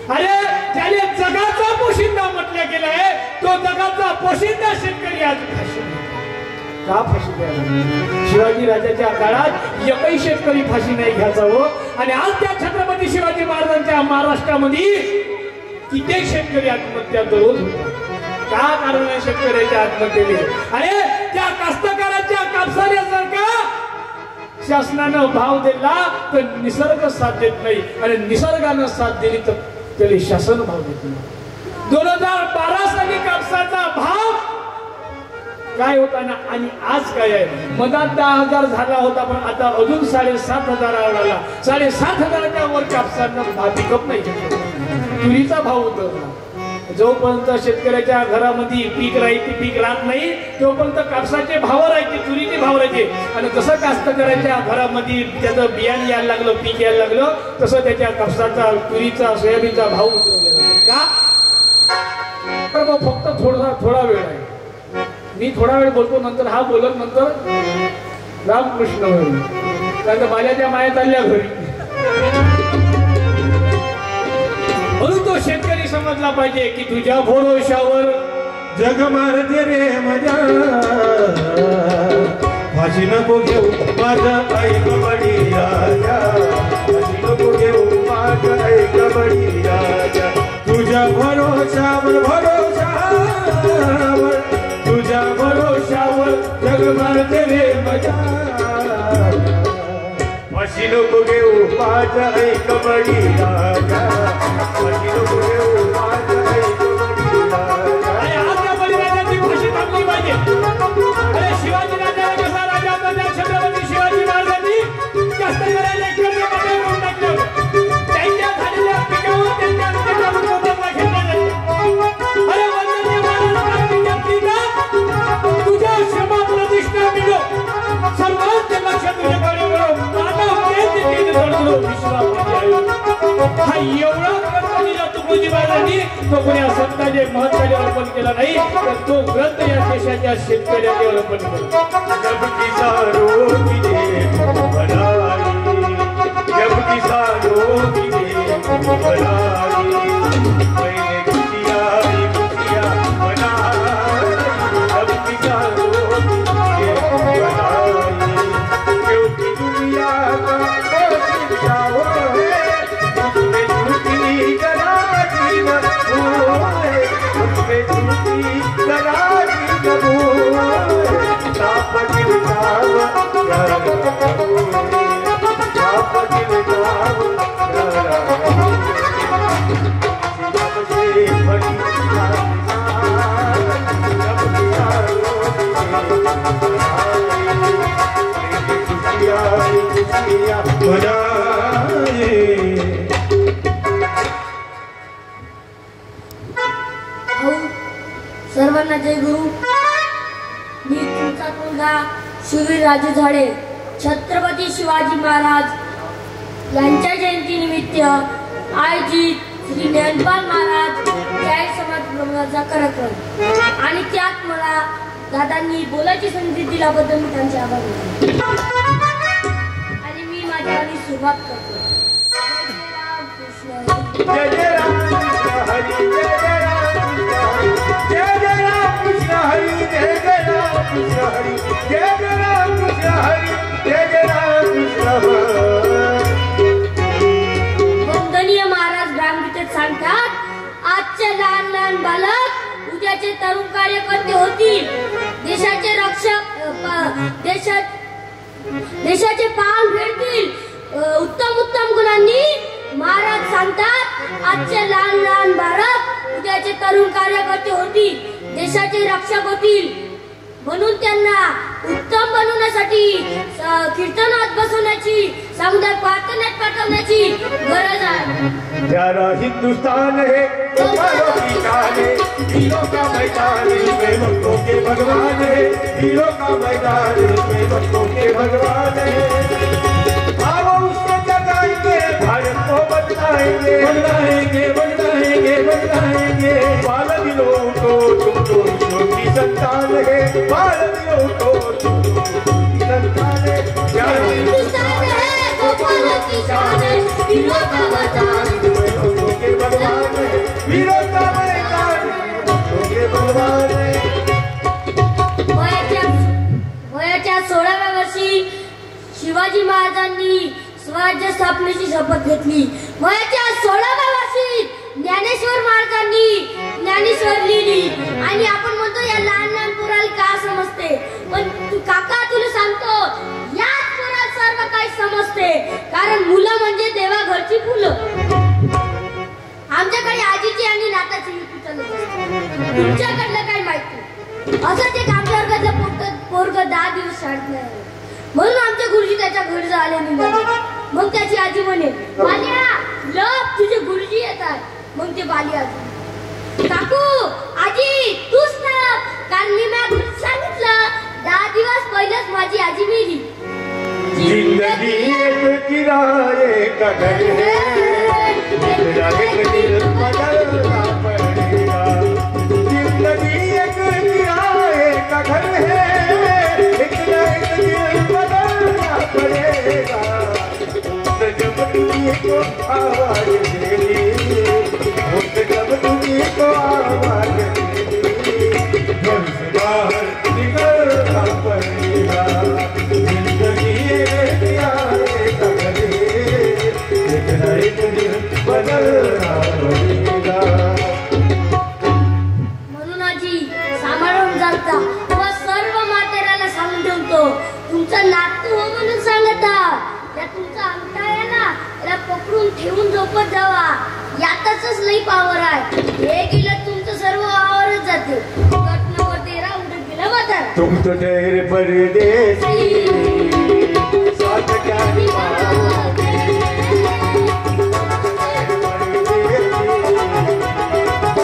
अरे त्याने जगाचा पोशिंदा म्हटलं गेलाय तो जगाचा पोशिंदा शेतकरी आज फाशी का फाशी द्यायला शिवाजी राजाच्या काळात एकही शेतकरी फाशी नाही घ्यायचा हो आणि आज त्या छत्रपती शिवाजी महाराजांच्या महाराष्ट्रामध्ये कित्येक शेतकरी आत्महत्या दररोज होतात का कारण आहे शेतकऱ्याच्या आत्महत्येने अरे त्या कास्तकाराच्या कापसाला जर का शासनानं भाव दिला तर निसर्ग साथ देत नाही आणि निसर्गानं साथ दिली तर त्याला शासन भाव देत नाही 2012 साली कापसाचा भाव काय होता ना आणि आज काय आहे मधात 10,000 झाला होता पण आता अजून 7,500 आला 7,500च्या वर कापसाचा भाव पिकअप नाही तुरीचा भाव उतरला जोपर्यंत शेतकऱ्याच्या घरामध्ये पीक राहायचे पीक राहत नाही तोपर्यंत कापसाचे भाव राहायचे तुरीचे भाव राहायचे आणि जसं कास्तकऱ्याच्या घरामध्ये त्याचं बियाणे यायला लागलं पीक यायला लागलं तसं त्याच्या कापसाचा तुरीचा सोयाबीनचा भाव उतरवला का तर मग फक्त थोडा वेळ आहे मी थोडा वेळ बोलतो नंतर हा बोलत नंतर रामकृष्ण होईल कारण बाल्याच्या माया चालल्या घरी म्हणून तो शेतकरी समजला पाहिजे की तुझ्या भरोशावर जग मारते रे मजा फाशी नको घेऊ माझं ऐक बडी राजा फाशी नको घेऊ माझं ऐक बडी राजा तुझ्या भरोशावर तुझ्या भरोशावर जग मारते रे मजा फाशी नको घेऊ माझं ऐक बडी राजा फाशी नको घेऊ माझं ऐक बडी राजा अरे शिवाजी राजा कसा राजा होता छत्रपती शिवाजी महाराजांनी कास्तकाराला एकत्र करून टाकलं त्यांच्या झालेल्या पिकावर त्यांच्या अंत्यकाळात मोबदला घेतला नाही अरे वंदनीय महाराज तुझ्या श्रमा प्रतिष्ठा मिळो सर्वांचे लक्ष तुझ्याकडे मानव हा एवढा ग्रंथ दिला तुकोजी महाराजांनी तो कोण्या संतांचे महत्त्वाने अर्पण केला नाही तर तो ग्रंथ या देशाच्या शेतकऱ्याने अर्पण केला जब किसानों की देख बनाई जब किसानों की देख बनाई मैंने खुशियाँ बनाई जब किसानों की देख बनाई क्योंकि दुनिया का पोशिंदा वो है उसमें झूठी गराजी न भूले उसमें झूठी गराजी न भूले साप दिल जाव साप दिल जाव जब से बड़ी खुशियाँ बनाए सर्वांना जय गुरु मी तुमचा मुलगा शूरवीर राजू झाडे छत्रपती शिवाजी महाराज यांच्या जयंतीनिमित्त आयोजित श्री ज्ञानपाल महाराज जाहीर समाज भ्रमणाचा कार्यक्रम आणि त्यात मला दादांनी बोलायची संधी दिल्याबद्दल मी त्यांचे आभार मानतो आणि मी माझ्या आधी सुरुवात करतो जय जय राम कृष्ण हरी जय जय राम कृष्ण हरी जय जय राम कृष्ण हरी जय जय राम कृष्ण हरी जय जय राम कृष्ण हरी वंदनीय महाराज ग्रामगीतेत सांगतात आजचे लहान लहान बालक उद्याचे तरुण कार्यकर्ते होतील देशाचे पान फेडतील उत्तम उत्तम गुणांनी. महाराज सांगतात आजचे लहान लहान बालक उद्याचे तरुण कार्यकर्ते होतील, देशाचे रक्षक होतील. म्हणून त्यांना उत्तम बनवण्यासाठी कीर्तनात बसवण्याची, सामुदायिक प्रार्थनेत पाठवण्याची गरज आहे. प्यारा हिंदुस्तान है तुम्हारों की शान है, वीरों का मैदान इसमें भक्तों के भगवान है, वीरों का मैदान इसमें भक्तों के भगवान है. आओ उसको जगाएंगे, भारत को बदलाएंगे, बदलाएंगे, बदलाएंगे, बदलाएंगे. बालदिलों को तुम तो ईश्वर की संतान है, बालदिलों को तुम तो ईश्वर की संतान है. प्यारा हिंदुस्तान है गोपालों की शान है, वीरों का मैदान भक्तों के भगवान है, वीरों का मैदान भक्तों के भगवान है. वयाच्या 16व्या वर्षी शिवाजी महाराजांनी स्वराज्य स्थापनेची शपथ घेतली. वयाच्या 16व्या वर्षी ज्ञानेश्वर महाराजांनी ज्ञानेश्वर लिहिली. आणि आपण म्हणतो या लहान लहान पोराला का समजते, पण काका तुला सांगतो याच पोराला सर्व काही समजते. कारण मुलं म्हणजे देवा घरची फुलं. आमच्याकडे आजीची आणि नाताची युती चालत असते, तुमच्याकडलं काही माहित नाही. असंच एक आमच्या वर्गातलं पोरग 10 दिवस शाळेत नाही आलं. म्हणून आमचे गुरुजी त्याच्या घरी आले निघाले. मग त्याची आजी म्हणे बाल्या लप तुझे गुरुजी येतात. मग ते बाली आजी काकू आजी तूच ना, कारण मी माझ्या सांगितलं 10 दिवस पहिलेच माझी आजी मेली. जिंदगी एक किराए का घर है, तेरा एक दिल बदलना पड़ेगा. जिंदगी एक किराए का घर है, तेरा एक दिल बदलना पड़ेगा. जब तुम्हें को आवाज देगी, जब तुम्हें को आवाज देगी, घर से बाहर निकलना पड़ेगा. जिंदगी म्हणून आजी सांभाळून जाता व सर्व म्हाताऱ्याला सांगून ठेवतो तुमचा नातू हो म्हणून सांगता. या तुमचा अंगठा आहे ना, त्याला पकडून ठेवून झोपत जावा. यातच लई पावर आहे. हे गेलं तुमचं सर्व वावरच जाते. कटनावर तेरा उडत गेला म्हातारा. तुम तो ठहरे परदेसी, साथ क्या निभाओगे.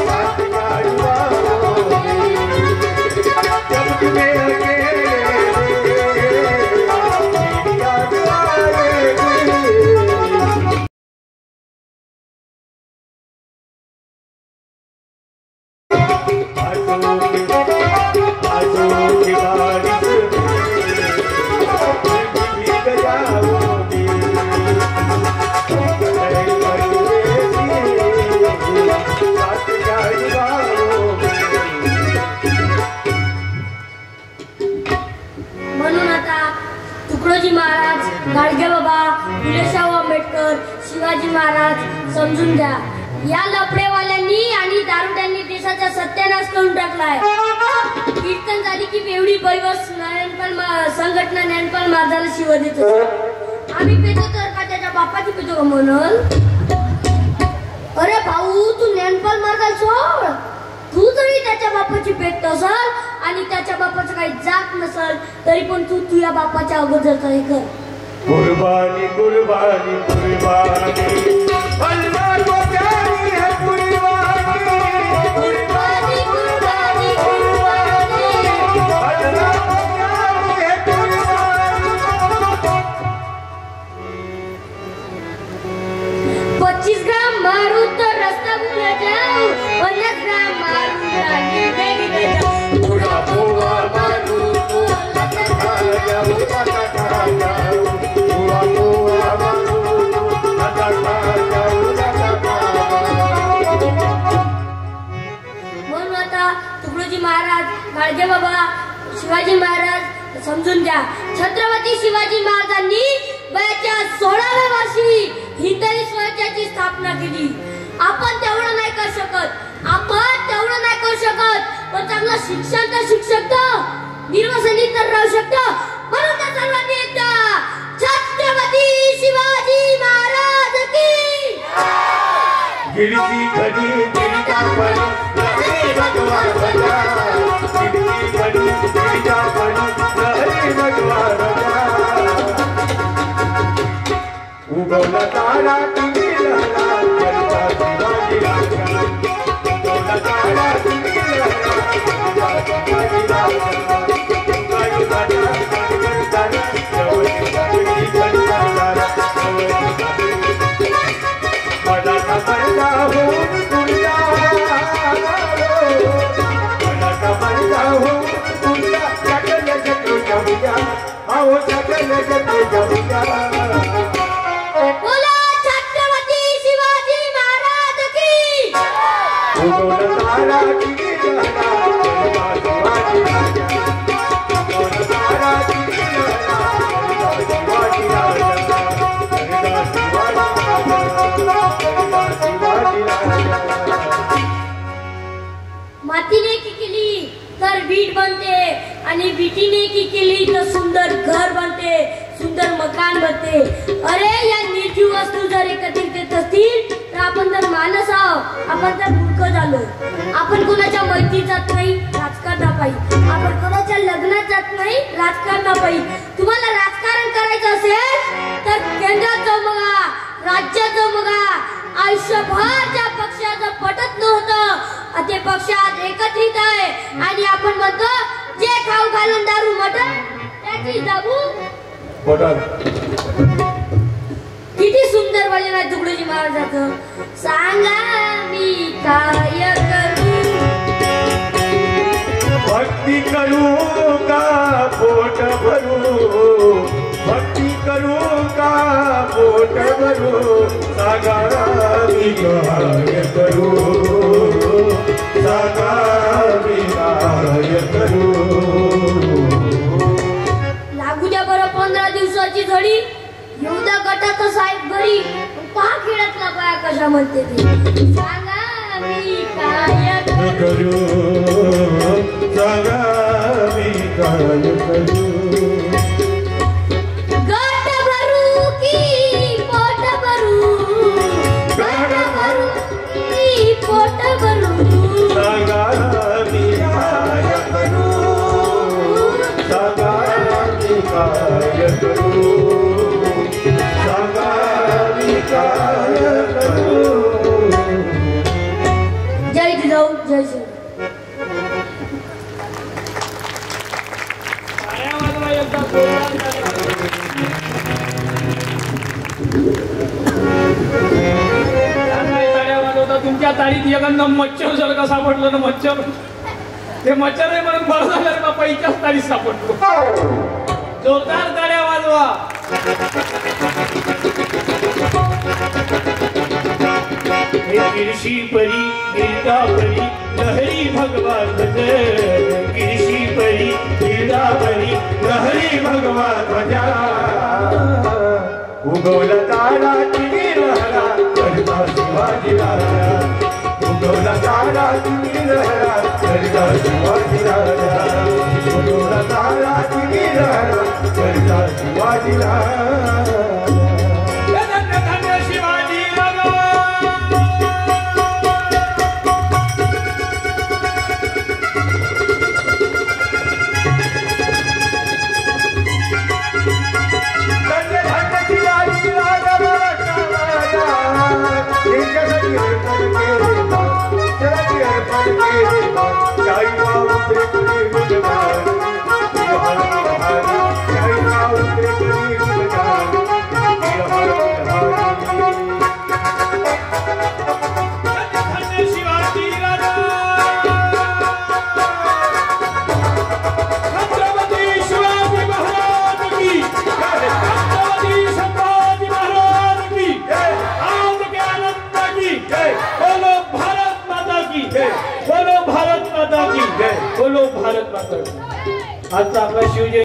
साथ क्या निभाओगे. जब तुम्हें अकेले याद आएगी. म्हणून आता तुकडोजी महाराज, गाडगेबाबा, फुलेशाह आंबेडकर, शिवाजी महाराज समजून घ्या. या लफडेवाल्यांनी आणि दारुड्यांनी देशाचा सत्यानाश करून टाकलाय. कीर्तन झाली की बेवडी बैवस संघटना ज्ञानपाल महाराजाला शिव देतो. आम्ही पेतो तर का त्याच्या बापाची पेतो का म्हणून. अरे भाऊ तू ज्ञानपाल महाराजाला सोड. तू जरी त्याच्या बापाची पेट असल आणि त्याच्या बापाचं काही जात नसल तरी पण तू तुझ्या बापाच्या अगोदरचा हे कर. कुर्बानी कुर्बानी कुर्बानी, अल्लाह को प्यारी है कुर्बानी. कुर्बानी कुर्बानी कुर्बानी, अल्लाह को प्यारी है कुर्बानी. 25 ग्राम मारू तो रस्ता भूल जाऊ, 50 ग्राम मारू रानी बेबी जाऊ. थोड़ा थोड़ा मारू तो लटका जाऊ, लटका जाऊ. थोड़ा थोड़ा मारू तो लटका जाऊ, लटका जाऊ. म्हणून आता तुकडोजी महाराज, गाडगेबाबा, शिवाजी महाराज समजून घ्या. छत्रपती शिवाजी महाराजांनी वयाच्या 16व्या वर्षी हिंदवी स्वराज्याची स्थापना केली. आपण तेवढं नाही करू शकत, पण चांगलं शिक्षण तर शिक्षक, निर्वासनी तर राहू शकतो, म्हणून तर सर्वांनी एकदा छत्रपती शिवाजी महाराज की गिरती घडी गिरिजा परी लहरी भगवान बजा गिरती घडी गिरिजा परी लहरी भगवान बजा उगवला तारा तुम्ही लहरा करता शिवाजी राजा उगवला तारा तुम्ही लहरा करता शिवाजी राजा गाई बाजा करताना जवळची सावली करताना मला कमरला होऊन तुझ्या मला कमरला होऊन तुझ्या सकल जग जाऊया आओ सकल जग जाऊया बोला छत्रपती शिवाजी महाराज की उगवला तारा किती लहरा करता शिवाजी राजा उगवला तारा किती लहरा करता शिवाजी राजा करता शिवाजी राजा मातीने की केली तर वीट बनते आणि विटीने की केली तर सुंदर घर बनते, सुंदर मकान बनते. अरे या निर्जीव वस्तू जर एकत्रित येत असतील तर आपण तर माणूस आहोत, आपण तर मूर्ख झालो. आपण कोणाच्या मैत्रीत जात नाही राजकारणापायी, आपण कोणाच्या लग्नात जात नाही राजकारणापायी. तुम्हाला राजकारण करायचं असेल तर केंद्रात जाऊन बघा, राज्यात जाऊन बघा. आयुष्यभर ज्या पक्षाचं पटत नव्हतं ते पक्ष आज एकत्रित आहे आणि आपण म्हणतो जे खाऊ घालून दारू मटण त्याची दाबू पटल. किती सुंदर भजन आहे तुकडोजी महाराजाचं. सांगा मी काय करू, भक्ती करू का पोट भरू, भक्ती करू का पोट भरू, सांगा मी काय करू, सांगा मी काय करू. लागू द्या बरं 15 दिवसाची झडी, येऊ द्या गटाचं साहेब घरी, पहा खेळातला बाया कशा म्हणते ते. सांगा मी काय करू, सांगा मी काय करू. गट भरू की पोट भरू, गट भरू की पोट भरू, सांगा मी काय करू, सांगा मी काय करू, सांगा मी काय करू. जय जिजाऊ जय श्री. टाळ्या वाजवा एकदा जोरदार टाळ्या वाजवा. काय टाळ्या वाजवता? तुमच्या ताळीत एखादा मच्छर जर का सापडलं ना, मच्छर ते मच्छर आहे म्हणून बरं झालं का पैच्याच ताळीत सापडतो. जोरदार टाळ्या वाजवा. गिरशी परी गिरता परी लहरी भगवान भज, गिरशी परी गिरता परी लहरी भगवान भजा. उगवला तारा किती लहरा करता शिवाजी राजा, उगवला तारा किती लहरा करता शिवाजी राजा, उगवला तारा किती लहरा करता शिवाजी राजा. धन्य धन्य शिवाजी राजा. धन्य धन्य शिवाजी राजा महाराजा, देशासाठी अर्पण केले बा, जगाची अर्पण केले बा, शाहीला उतरले गुणगान, विहार विहारी, शाहीला उतरले गुणगान, विहार विहारी. धन्य शिवाजी राजा. छत्रपती शिवाजी महाराज की, छत्रपती संभाजी महाराज की, आज के आनंद की, बोलो भारत माता की, बोलो भारत माता की, बोलो भारत माता की. आजचा आपला शिवजयंती